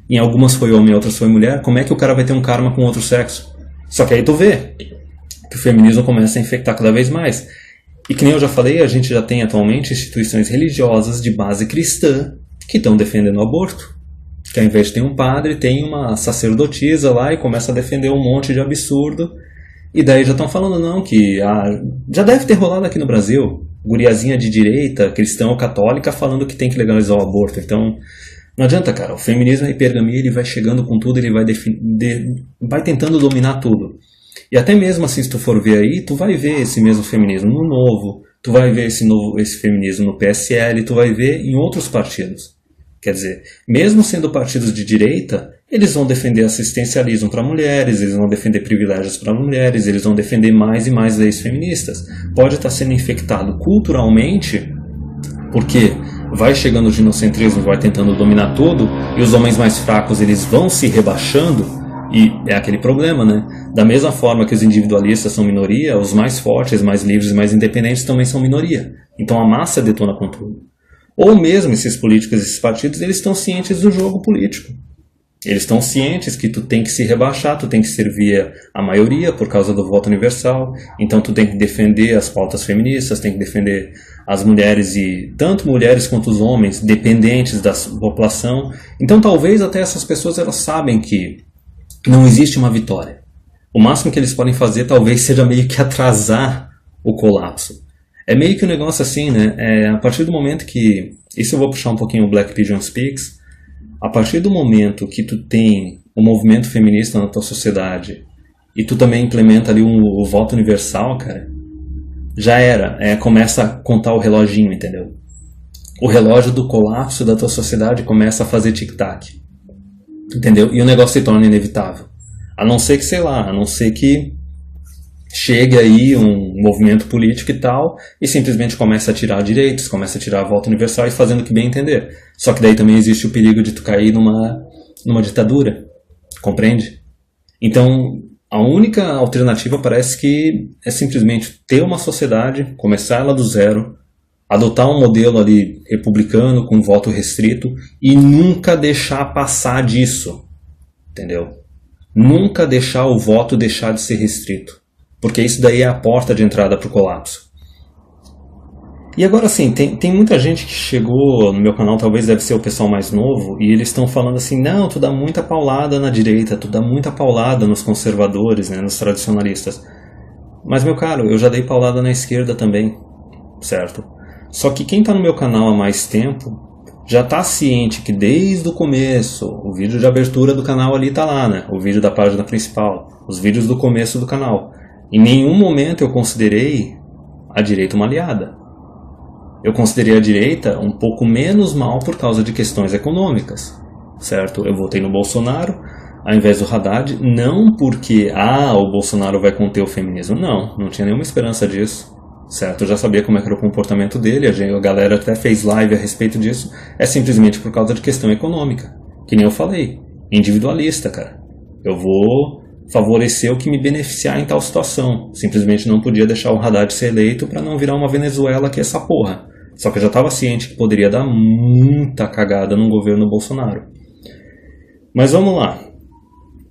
em algumas foi homem, em outras foi mulher, como é que o cara vai ter um karma com outro sexo? Só que aí tu vê que o feminismo começa a infectar cada vez mais. E que nem eu já falei, a gente já tem atualmente instituições religiosas de base cristã que estão defendendo o aborto. Que ao invés de ter um padre, tem uma sacerdotisa lá e começa a defender um monte de absurdo. E daí já estão falando não, que já deve ter rolado aqui no Brasil, guriazinha de direita, cristã ou católica, falando que tem que legalizar o aborto. Então, não adianta, cara, o feminismo é hipergamia, ele vai chegando com tudo, ele vai tentando dominar tudo. E até mesmo assim, se tu for ver aí, tu vai ver esse mesmo feminismo no Novo, tu vai ver esse feminismo no PSL, tu vai ver em outros partidos. Quer dizer, mesmo sendo partidos de direita, eles vão defender assistencialismo para mulheres, eles vão defender privilégios para mulheres, eles vão defender mais e mais leis feministas. Pode estar sendo infectado culturalmente, porque vai chegando o ginocentrismo, vai tentando dominar tudo, e os homens mais fracos eles vão se rebaixando. E é aquele problema, né? Da mesma forma que os individualistas são minoria, os mais fortes, mais livres e mais independentes também são minoria. Então a massa detona com tudo. Ou mesmo esses políticos, esses partidos, eles estão cientes do jogo político. Eles estão cientes que tu tem que se rebaixar, tu tem que servir a maioria por causa do voto universal. Então tu tem que defender as pautas feministas, tem que defender as mulheres, e tanto mulheres quanto os homens, dependentes da população. Então talvez até essas pessoas elas sabem que não existe uma vitória. O máximo que eles podem fazer talvez seja meio que atrasar o colapso. É meio que um negócio assim, né? A partir do momento que... Isso eu vou puxar um pouquinho o Black Pigeon Speaks. A partir do momento que tu tem o movimento feminista na tua sociedade e tu também implementa ali o voto universal, cara, já era. Começa a contar o reloginho, entendeu? O relógio do colapso da tua sociedade começa a fazer tic-tac. Entendeu? E o negócio se torna inevitável. A não ser que, sei lá, a não ser que chegue aí um movimento político e tal, e simplesmente começa a tirar direitos, começa a tirar a volta universal e fazendo o que bem entender. Só que daí também existe o perigo de tu cair numa ditadura. Compreende? Então, a única alternativa parece que é simplesmente ter uma sociedade, começar ela do zero, adotar um modelo ali republicano com voto restrito e nunca deixar passar disso. Entendeu? Nunca deixar o voto deixar de ser restrito. Porque isso daí é a porta de entrada para o colapso. E agora sim, tem muita gente que chegou no meu canal, talvez deve ser o pessoal mais novo, e eles estão falando assim, não, tu dá muita paulada na direita, tu dá muita paulada nos conservadores, né, nos tradicionalistas. Mas, meu caro, eu já dei paulada na esquerda também, certo? Só que quem está no meu canal há mais tempo já está ciente que desde o começo, o vídeo de abertura do canal ali está lá, né? O vídeo da página principal, os vídeos do começo do canal. Em nenhum momento eu considerei a direita uma aliada. Eu considerei a direita um pouco menos mal por causa de questões econômicas, certo? Eu votei no Bolsonaro ao invés do Haddad, não porque o Bolsonaro vai conter o feminismo, não tinha nenhuma esperança disso. Certo, eu já sabia como era o comportamento dele, a galera até fez live a respeito disso, é simplesmente por causa de questão econômica, que nem eu falei, individualista, cara. Eu vou favorecer o que me beneficiar em tal situação, simplesmente não podia deixar o Haddad ser eleito para não virar uma Venezuela que é essa porra. Só que eu já estava ciente que poderia dar muita cagada no governo Bolsonaro. Mas vamos lá.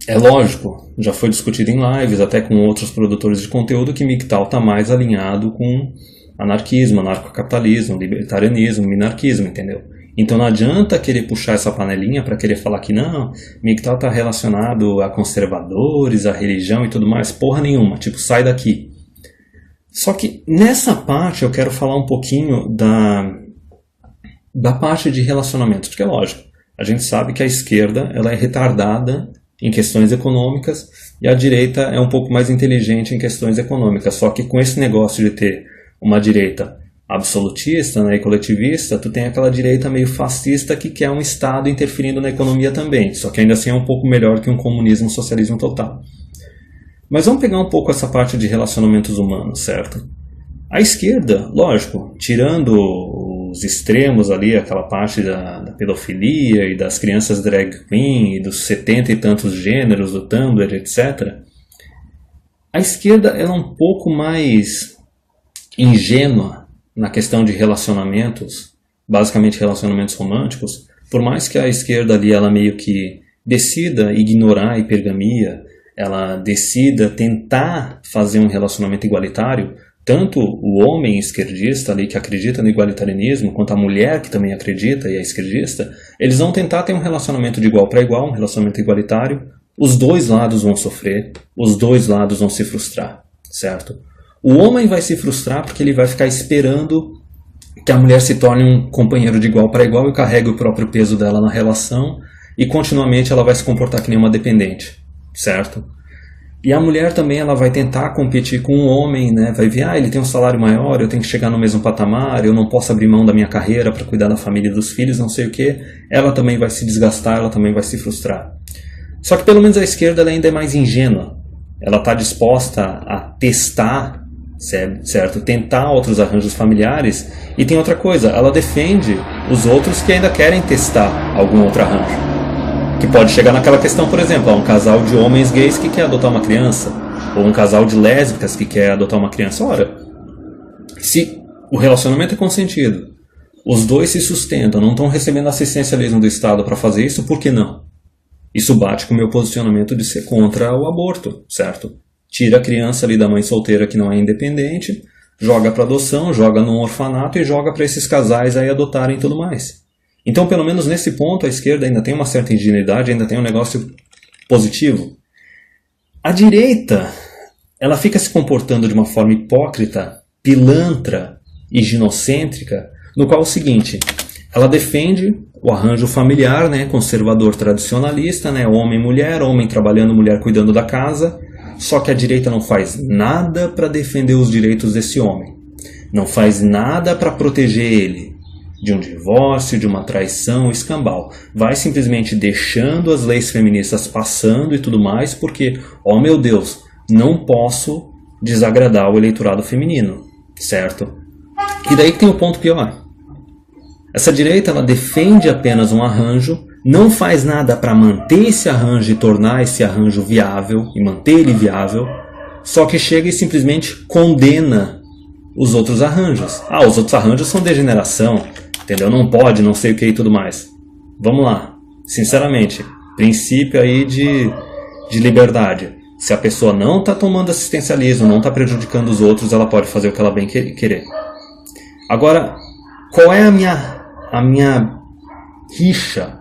É lógico, já foi discutido em lives, até com outros produtores de conteúdo, que MGTOW está mais alinhado com anarquismo, anarcocapitalismo, libertarianismo, minarquismo, entendeu? Então não adianta querer puxar essa panelinha para querer falar que não, MGTOW está relacionado a conservadores, a religião e tudo mais, porra nenhuma, tipo, sai daqui. Só que nessa parte eu quero falar um pouquinho da parte de relacionamentos, porque é lógico, a gente sabe que a esquerda ela é retardada em questões econômicas, e a direita é um pouco mais inteligente em questões econômicas. Só que com esse negócio de ter uma direita absolutista, né, e coletivista, tu tem aquela direita meio fascista que quer um Estado interferindo na economia também. Só que ainda assim é um pouco melhor que um comunismo, um socialismo total. Mas vamos pegar um pouco essa parte de relacionamentos humanos, certo? A esquerda, lógico, tirando os extremos ali, aquela parte da pedofilia e das crianças drag queen e dos 70 e tantos gêneros do Tumblr, etc. A esquerda ela é um pouco mais ingênua na questão de relacionamentos, basicamente relacionamentos românticos, por mais que a esquerda ali ela meio que decida ignorar a hipergamia, ela decida tentar fazer um relacionamento igualitário, tanto o homem esquerdista ali que acredita no igualitarianismo, quanto a mulher que também acredita e é esquerdista, eles vão tentar ter um relacionamento de igual para igual, um relacionamento igualitário. Os dois lados vão sofrer, os dois lados vão se frustrar, certo? O homem vai se frustrar porque ele vai ficar esperando que a mulher se torne um companheiro de igual para igual e carregue o próprio peso dela na relação e continuamente ela vai se comportar que nem uma dependente, certo? E a mulher também ela vai tentar competir com o homem, né? Vai ver, ele tem um salário maior, eu tenho que chegar no mesmo patamar, eu não posso abrir mão da minha carreira para cuidar da família e dos filhos, não sei o que. Ela também vai se desgastar, ela também vai se frustrar. Só que pelo menos a esquerda ela ainda é mais ingênua. Ela está disposta a testar, certo? Tentar outros arranjos familiares. E tem outra coisa, ela defende os outros que ainda querem testar algum outro arranjo. Que pode chegar naquela questão, por exemplo, um casal de homens gays que quer adotar uma criança, ou um casal de lésbicas que quer adotar uma criança. Ora, se o relacionamento é consentido, os dois se sustentam, não estão recebendo assistencialismo do Estado para fazer isso, por que não? Isso bate com o meu posicionamento de ser contra o aborto, certo? Tira a criança ali da mãe solteira que não é independente, joga para adoção, joga num orfanato e joga para esses casais aí adotarem e tudo mais. Então, pelo menos nesse ponto, a esquerda ainda tem uma certa ingenuidade, ainda tem um negócio positivo. A direita, ela fica se comportando de uma forma hipócrita, pilantra e ginocêntrica, no qual é o seguinte, ela defende o arranjo familiar, né, conservador tradicionalista, né, homem e mulher, homem trabalhando, mulher cuidando da casa, só que a direita não faz nada para defender os direitos desse homem, não faz nada para proteger ele de um divórcio, de uma traição escambau. Vai simplesmente deixando as leis feministas passando e tudo mais, porque, oh meu Deus, não posso desagradar o eleitorado feminino, certo? E daí que tem o ponto pior. Essa direita, ela defende apenas um arranjo, não faz nada para manter esse arranjo e tornar esse arranjo viável, e manter ele viável, só que chega e simplesmente condena os outros arranjos. Ah, os outros arranjos são degeneração, entendeu? Não pode, não sei o que e tudo mais. Vamos lá, sinceramente, princípio aí de liberdade. Se a pessoa não está tomando assistencialismo, não está prejudicando os outros, ela pode fazer o que ela bem querer. Agora, qual é a minha rixa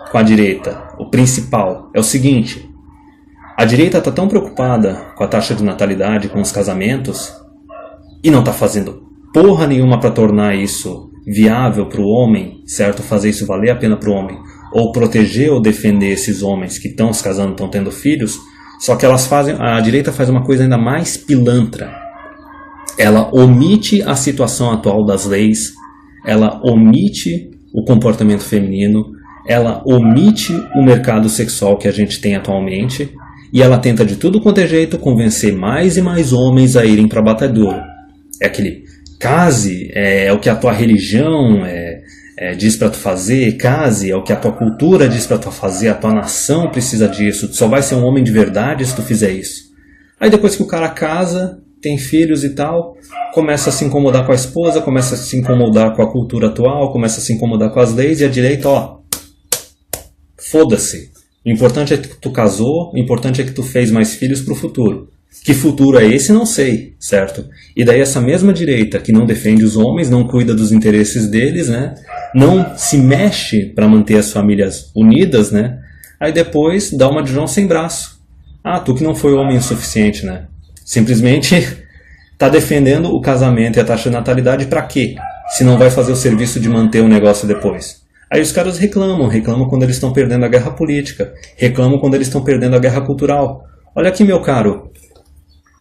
com a direita? O principal é o seguinte, a direita está tão preocupada com a taxa de natalidade, com os casamentos, e não está fazendo porra nenhuma para tornar isso viável para o homem, certo? Fazer isso valer a pena para o homem, ou proteger ou defender esses homens que estão se casando, estão tendo filhos, só que a direita faz uma coisa ainda mais pilantra. Ela omite a situação atual das leis, ela omite o comportamento feminino, ela omite o mercado sexual que a gente tem atualmente, e ela tenta de tudo quanto é jeito convencer mais e mais homens a irem para a batedouro. É aquele, case, é o que a tua religião diz para tu fazer, case, é o que a tua cultura diz para tu fazer, a tua nação precisa disso, tu só vai ser um homem de verdade se tu fizer isso. Aí depois que o cara casa, tem filhos e tal, começa a se incomodar com a esposa, começa a se incomodar com a cultura atual, começa a se incomodar com as leis, e a direita, ó, foda-se. O importante é que tu casou, o importante é que tu fez mais filhos pro futuro. Que futuro é esse? Não sei, certo? E daí essa mesma direita que não defende os homens, não cuida dos interesses deles, né? Não se mexe para manter as famílias unidas, né? Aí depois dá uma de João sem braço. Ah, tu que não foi homem o suficiente, né? Simplesmente está defendendo o casamento e a taxa de natalidade para quê? Se não vai fazer o serviço de manter o negócio depois. Aí os caras reclamam quando eles estão perdendo a guerra política, reclamam quando eles estão perdendo a guerra cultural. Olha aqui, meu caro,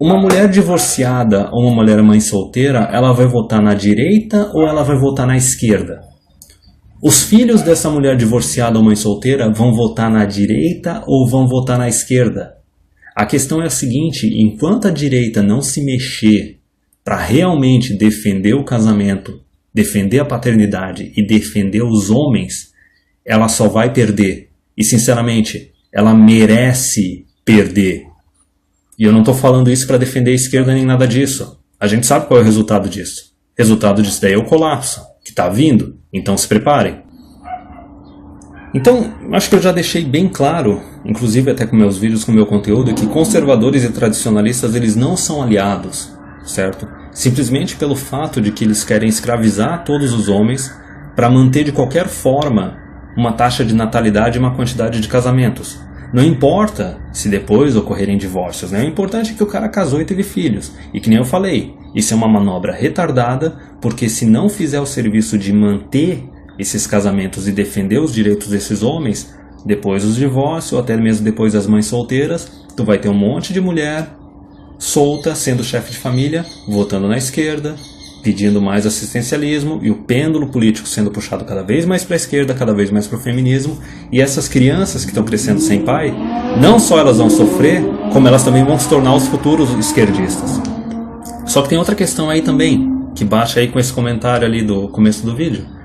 uma mulher divorciada ou uma mulher mãe solteira, ela vai votar na direita ou ela vai votar na esquerda? Os filhos dessa mulher divorciada ou mãe solteira vão votar na direita ou vão votar na esquerda? A questão é a seguinte, enquanto a direita não se mexer para realmente defender o casamento, defender a paternidade e defender os homens, ela só vai perder. E sinceramente, ela merece perder. E eu não estou falando isso para defender a esquerda nem nada disso. A gente sabe qual é o resultado disso. O resultado disso daí é o colapso, que está vindo. Então se preparem. Então, acho que eu já deixei bem claro, inclusive até com meus vídeos, com meu conteúdo, que conservadores e tradicionalistas eles não são aliados, certo? Simplesmente pelo fato de que eles querem escravizar todos os homens para manter de qualquer forma uma taxa de natalidade e uma quantidade de casamentos. Não importa se depois ocorrerem divórcios, né? O importante é que o cara casou e teve filhos. E que nem eu falei, isso é uma manobra retardada, porque se não fizer o serviço de manter esses casamentos e defender os direitos desses homens, depois dos divórcios, ou até mesmo depois das mães solteiras, tu vai ter um monte de mulher solta, sendo chefe de família, votando na esquerda, pedindo mais assistencialismo, e o pêndulo político sendo puxado cada vez mais para a esquerda, cada vez mais para o feminismo, e essas crianças que estão crescendo sem pai, não só elas vão sofrer, como elas também vão se tornar os futuros esquerdistas. Só que tem outra questão aí também, que bate aí com esse comentário ali do começo do vídeo.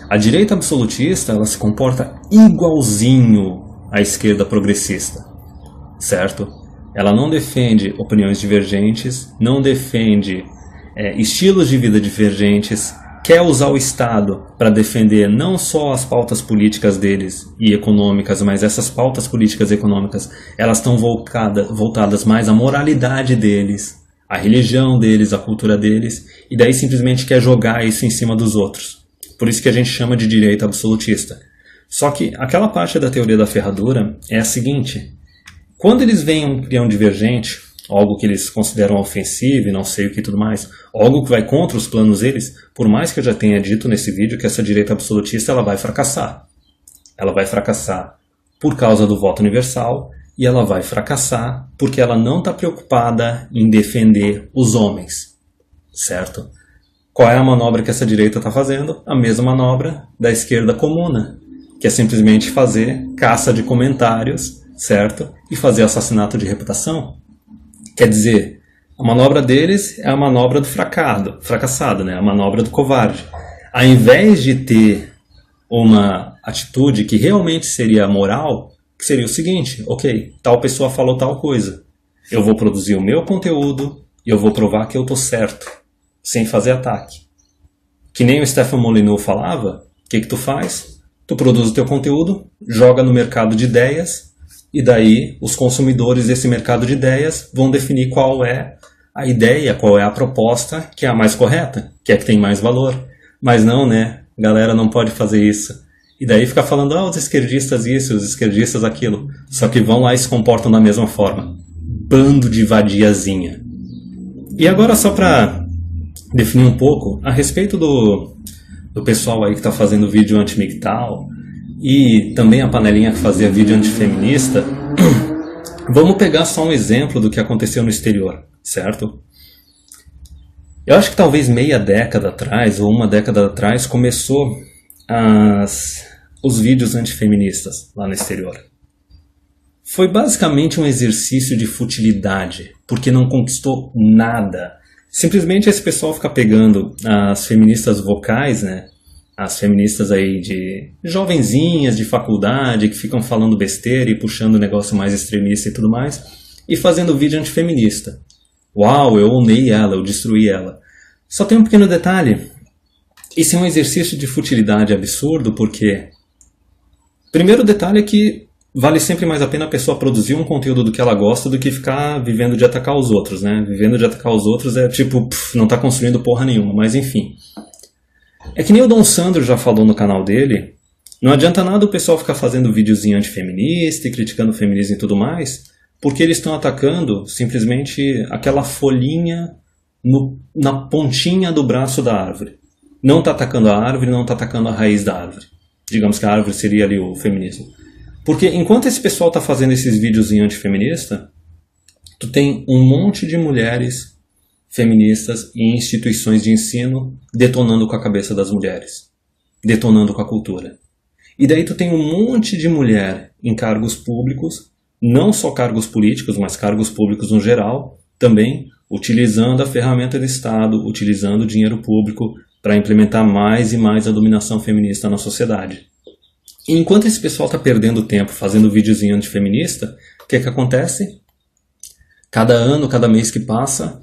A direita absolutista, ela se comporta igualzinho à esquerda progressista, certo? Ela não defende opiniões divergentes, não defende estilos de vida divergentes, quer usar o Estado para defender não só as pautas políticas deles e econômicas, mas essas pautas políticas e econômicas, elas estão voltadas mais à moralidade deles, à religião deles, à cultura deles, e daí simplesmente quer jogar isso em cima dos outros. Por isso que a gente chama de direita absolutista. Só que aquela parte da teoria da ferradura é a seguinte: Quando eles veem um opinião divergente, algo que eles consideram ofensivo e não sei o que tudo mais, algo que vai contra os planos deles, por mais que eu já tenha dito nesse vídeo que essa direita absolutista ela vai fracassar. Ela vai fracassar por causa do voto universal e ela vai fracassar porque ela não está preocupada em defender os homens, certo? Qual é a manobra que essa direita está fazendo? A mesma manobra da esquerda comuna, que é simplesmente fazer caça de comentários, certo? E fazer assassinato de reputação. Quer dizer, a manobra deles é a manobra do fracassado, né? A manobra do covarde. Ao invés de ter uma atitude que realmente seria moral, que seria o seguinte: ok, tal pessoa falou tal coisa, eu vou produzir o meu conteúdo e eu vou provar que eu estou certo, sem fazer ataque. Que nem o Stefan Molyneux falava, o que tu faz? Tu produz o teu conteúdo, joga no mercado de ideias, e daí os consumidores desse mercado de ideias vão definir qual é a ideia, qual é a proposta que é a mais correta, que é a que tem mais valor. Mas não, né? A galera não pode fazer isso. E daí fica falando, os esquerdistas isso, os esquerdistas aquilo. Só que vão lá e se comportam da mesma forma. Bando de vadiazinha. E agora só para definir um pouco a respeito do pessoal aí que está fazendo vídeo anti-MGTOW e também a panelinha que fazia vídeo antifeminista, vamos pegar só um exemplo do que aconteceu no exterior, certo? Eu acho que talvez meia década atrás, ou uma década atrás, começou os vídeos antifeministas lá no exterior. Foi basicamente um exercício de futilidade, porque não conquistou nada. Simplesmente esse pessoal fica pegando as feministas vocais, né? As feministas aí de jovenzinhas de faculdade que ficam falando besteira e puxando o negócio mais extremista e tudo mais, e fazendo vídeo antifeminista. Uau, eu unei ela, eu destruí ela. Só tem um pequeno detalhe. Isso é um exercício de futilidade absurdo, porque primeiro detalhe é que vale sempre mais a pena a pessoa produzir um conteúdo do que ela gosta do que ficar vivendo de atacar os outros, né? Vivendo de atacar os outros é tipo, não tá construindo porra nenhuma, mas enfim. É que nem o Dom Sandro já falou no canal dele, não adianta nada o pessoal ficar fazendo videozinho antifeminista e criticando o feminismo e tudo mais, porque eles estão atacando simplesmente aquela folhinha na pontinha do braço da árvore. Não está atacando a árvore, não está atacando a raiz da árvore. Digamos que a árvore seria ali o feminismo. Porque enquanto esse pessoal está fazendo esses videozinhos antifeministas, tu tem um monte de mulheres feministas e instituições de ensino detonando com a cabeça das mulheres, detonando com a cultura. E daí tu tem um monte de mulher em cargos públicos, não só cargos políticos, mas cargos públicos no geral, também utilizando a ferramenta do Estado, utilizando o dinheiro público para implementar mais e mais a dominação feminista na sociedade. E enquanto esse pessoal está perdendo tempo fazendo videozinho antifeminista, o que acontece? Cada ano, cada mês que passa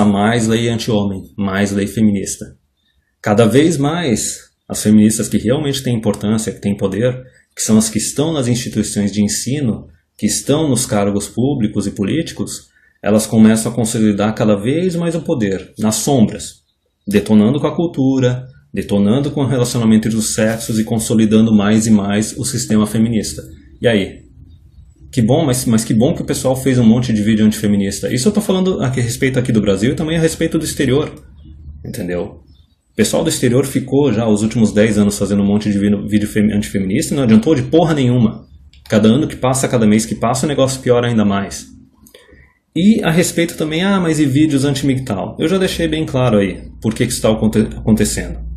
mais lei anti-homem, mais lei feminista. Cada vez mais as feministas que realmente têm importância, que têm poder, que são as que estão nas instituições de ensino, que estão nos cargos públicos e políticos, elas começam a consolidar cada vez mais o poder, nas sombras, detonando com a cultura, detonando com o relacionamento entre os sexos e consolidando mais e mais o sistema feminista. E aí? Que bom, mas que bom que o pessoal fez um monte de vídeo antifeminista. Isso eu estou falando a respeito aqui do Brasil e também a respeito do exterior. Entendeu? O pessoal do exterior ficou já os últimos 10 anos fazendo um monte de vídeo antifeminista e não adiantou de porra nenhuma. Cada ano que passa, cada mês que passa, o negócio piora ainda mais. E a respeito também, mas e vídeos anti-MGTOW? Eu já deixei bem claro aí por que isso está acontecendo.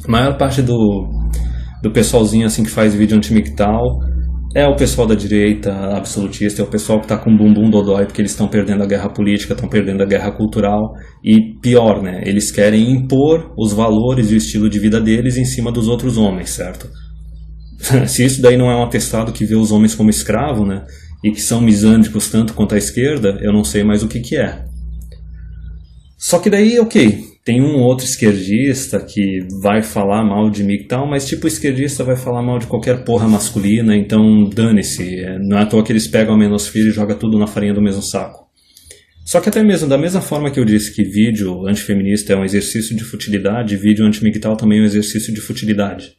A maior parte do pessoalzinho assim que faz vídeo anti-MGTOW é o pessoal da direita absolutista, é o pessoal que está com bumbum dodói porque eles estão perdendo a guerra política, estão perdendo a guerra cultural e pior, né? Eles querem impor os valores e o estilo de vida deles em cima dos outros homens, certo? Se isso daí não é um atestado que vê os homens como escravo, né? E que são misândricos tanto quanto a esquerda, eu não sei mais o que é. Só que daí, ok, tem um outro esquerdista que vai falar mal de MGTOW, mas tipo, o esquerdista vai falar mal de qualquer porra masculina, então dane-se. Não é à toa que eles pegam a menosfera e jogam tudo na farinha do mesmo saco. Só que até mesmo, da mesma forma que eu disse que vídeo antifeminista é um exercício de futilidade, vídeo anti-MGTOW também é um exercício de futilidade.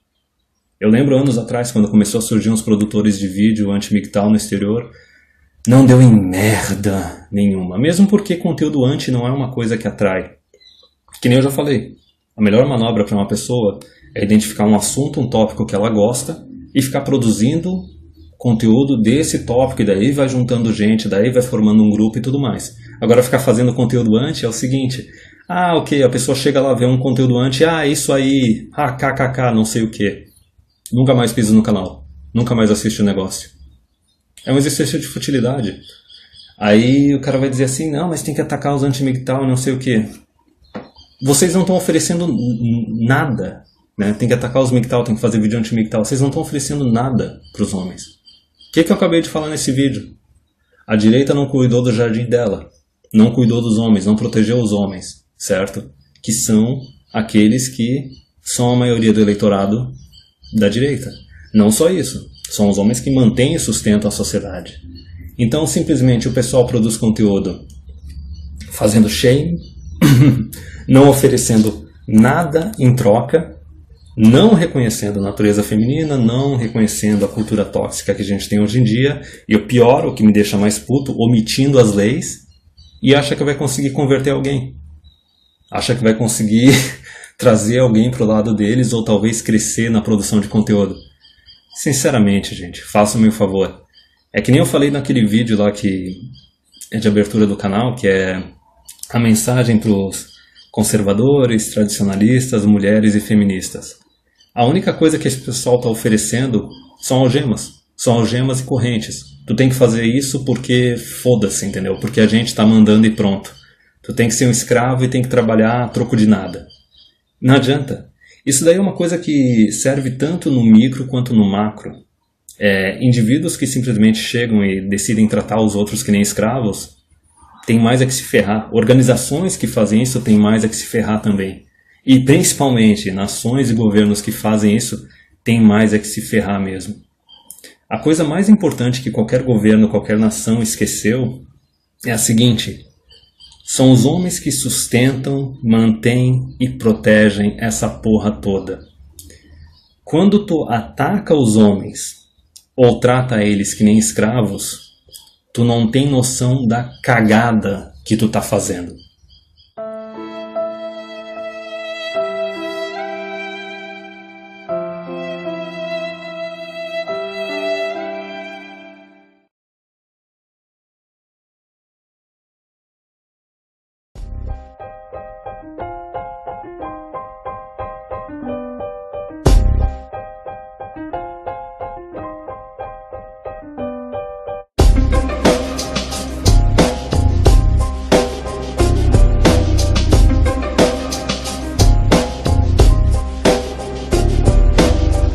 Eu lembro anos atrás, quando começou a surgir uns produtores de vídeo anti-MGTOW no exterior, não deu em merda nenhuma. Mesmo porque conteúdo anti não é uma coisa que atrai. Que nem eu já falei, a melhor manobra para uma pessoa é identificar um assunto, um tópico que ela gosta e ficar produzindo conteúdo desse tópico, e daí vai juntando gente, daí vai formando um grupo e tudo mais. Agora ficar fazendo conteúdo anti é o seguinte: ah, ok, a pessoa chega lá, vê um conteúdo anti, ah, isso aí, ah, kkk, não sei o que. Nunca mais pisa no canal, nunca mais assiste o negócio. É um exercício de futilidade. Aí o cara vai dizer assim, não, mas tem que atacar os anti-MGTOW, não sei o que. Vocês não estão oferecendo nada, né? Tem que atacar os MGTOW, tem que fazer vídeo anti-MGTOW. Vocês não estão oferecendo nada para os homens. O que eu acabei de falar nesse vídeo? A direita não cuidou do jardim dela, não cuidou dos homens, não protegeu os homens, certo? Que são aqueles que são a maioria do eleitorado da direita. Não só isso, são os homens que mantêm e sustentam a sociedade. Então, simplesmente, o pessoal produz conteúdo fazendo shame, não oferecendo nada em troca, não reconhecendo a natureza feminina, não reconhecendo a cultura tóxica que a gente tem hoje em dia, e o pior, o que me deixa mais puto, omitindo as leis, e acha que vai conseguir converter alguém. Acha que vai conseguir trazer alguém para o lado deles, ou talvez crescer na produção de conteúdo. Sinceramente, gente, façam-me um favor. É que nem eu falei naquele vídeo lá que é de abertura do canal, que é a mensagem para os conservadores, tradicionalistas, mulheres e feministas. A única coisa que esse pessoal está oferecendo são algemas e correntes. Tu tem que fazer isso porque foda-se, entendeu? Porque a gente está mandando e pronto. Tu tem que ser um escravo e tem que trabalhar a troco de nada. Não adianta. Isso daí é uma coisa que serve tanto no micro quanto no macro. Indivíduos que simplesmente chegam e decidem tratar os outros que nem escravos tem mais é que se ferrar. Organizações que fazem isso têm mais é que se ferrar também. E principalmente nações e governos que fazem isso têm mais é que se ferrar mesmo. A coisa mais importante que qualquer governo, qualquer nação esqueceu é a seguinte: são os homens que sustentam, mantêm e protegem essa porra toda. Quando tu ataca os homens ou trata eles que nem escravos, tu não tem noção da cagada que tu tá fazendo.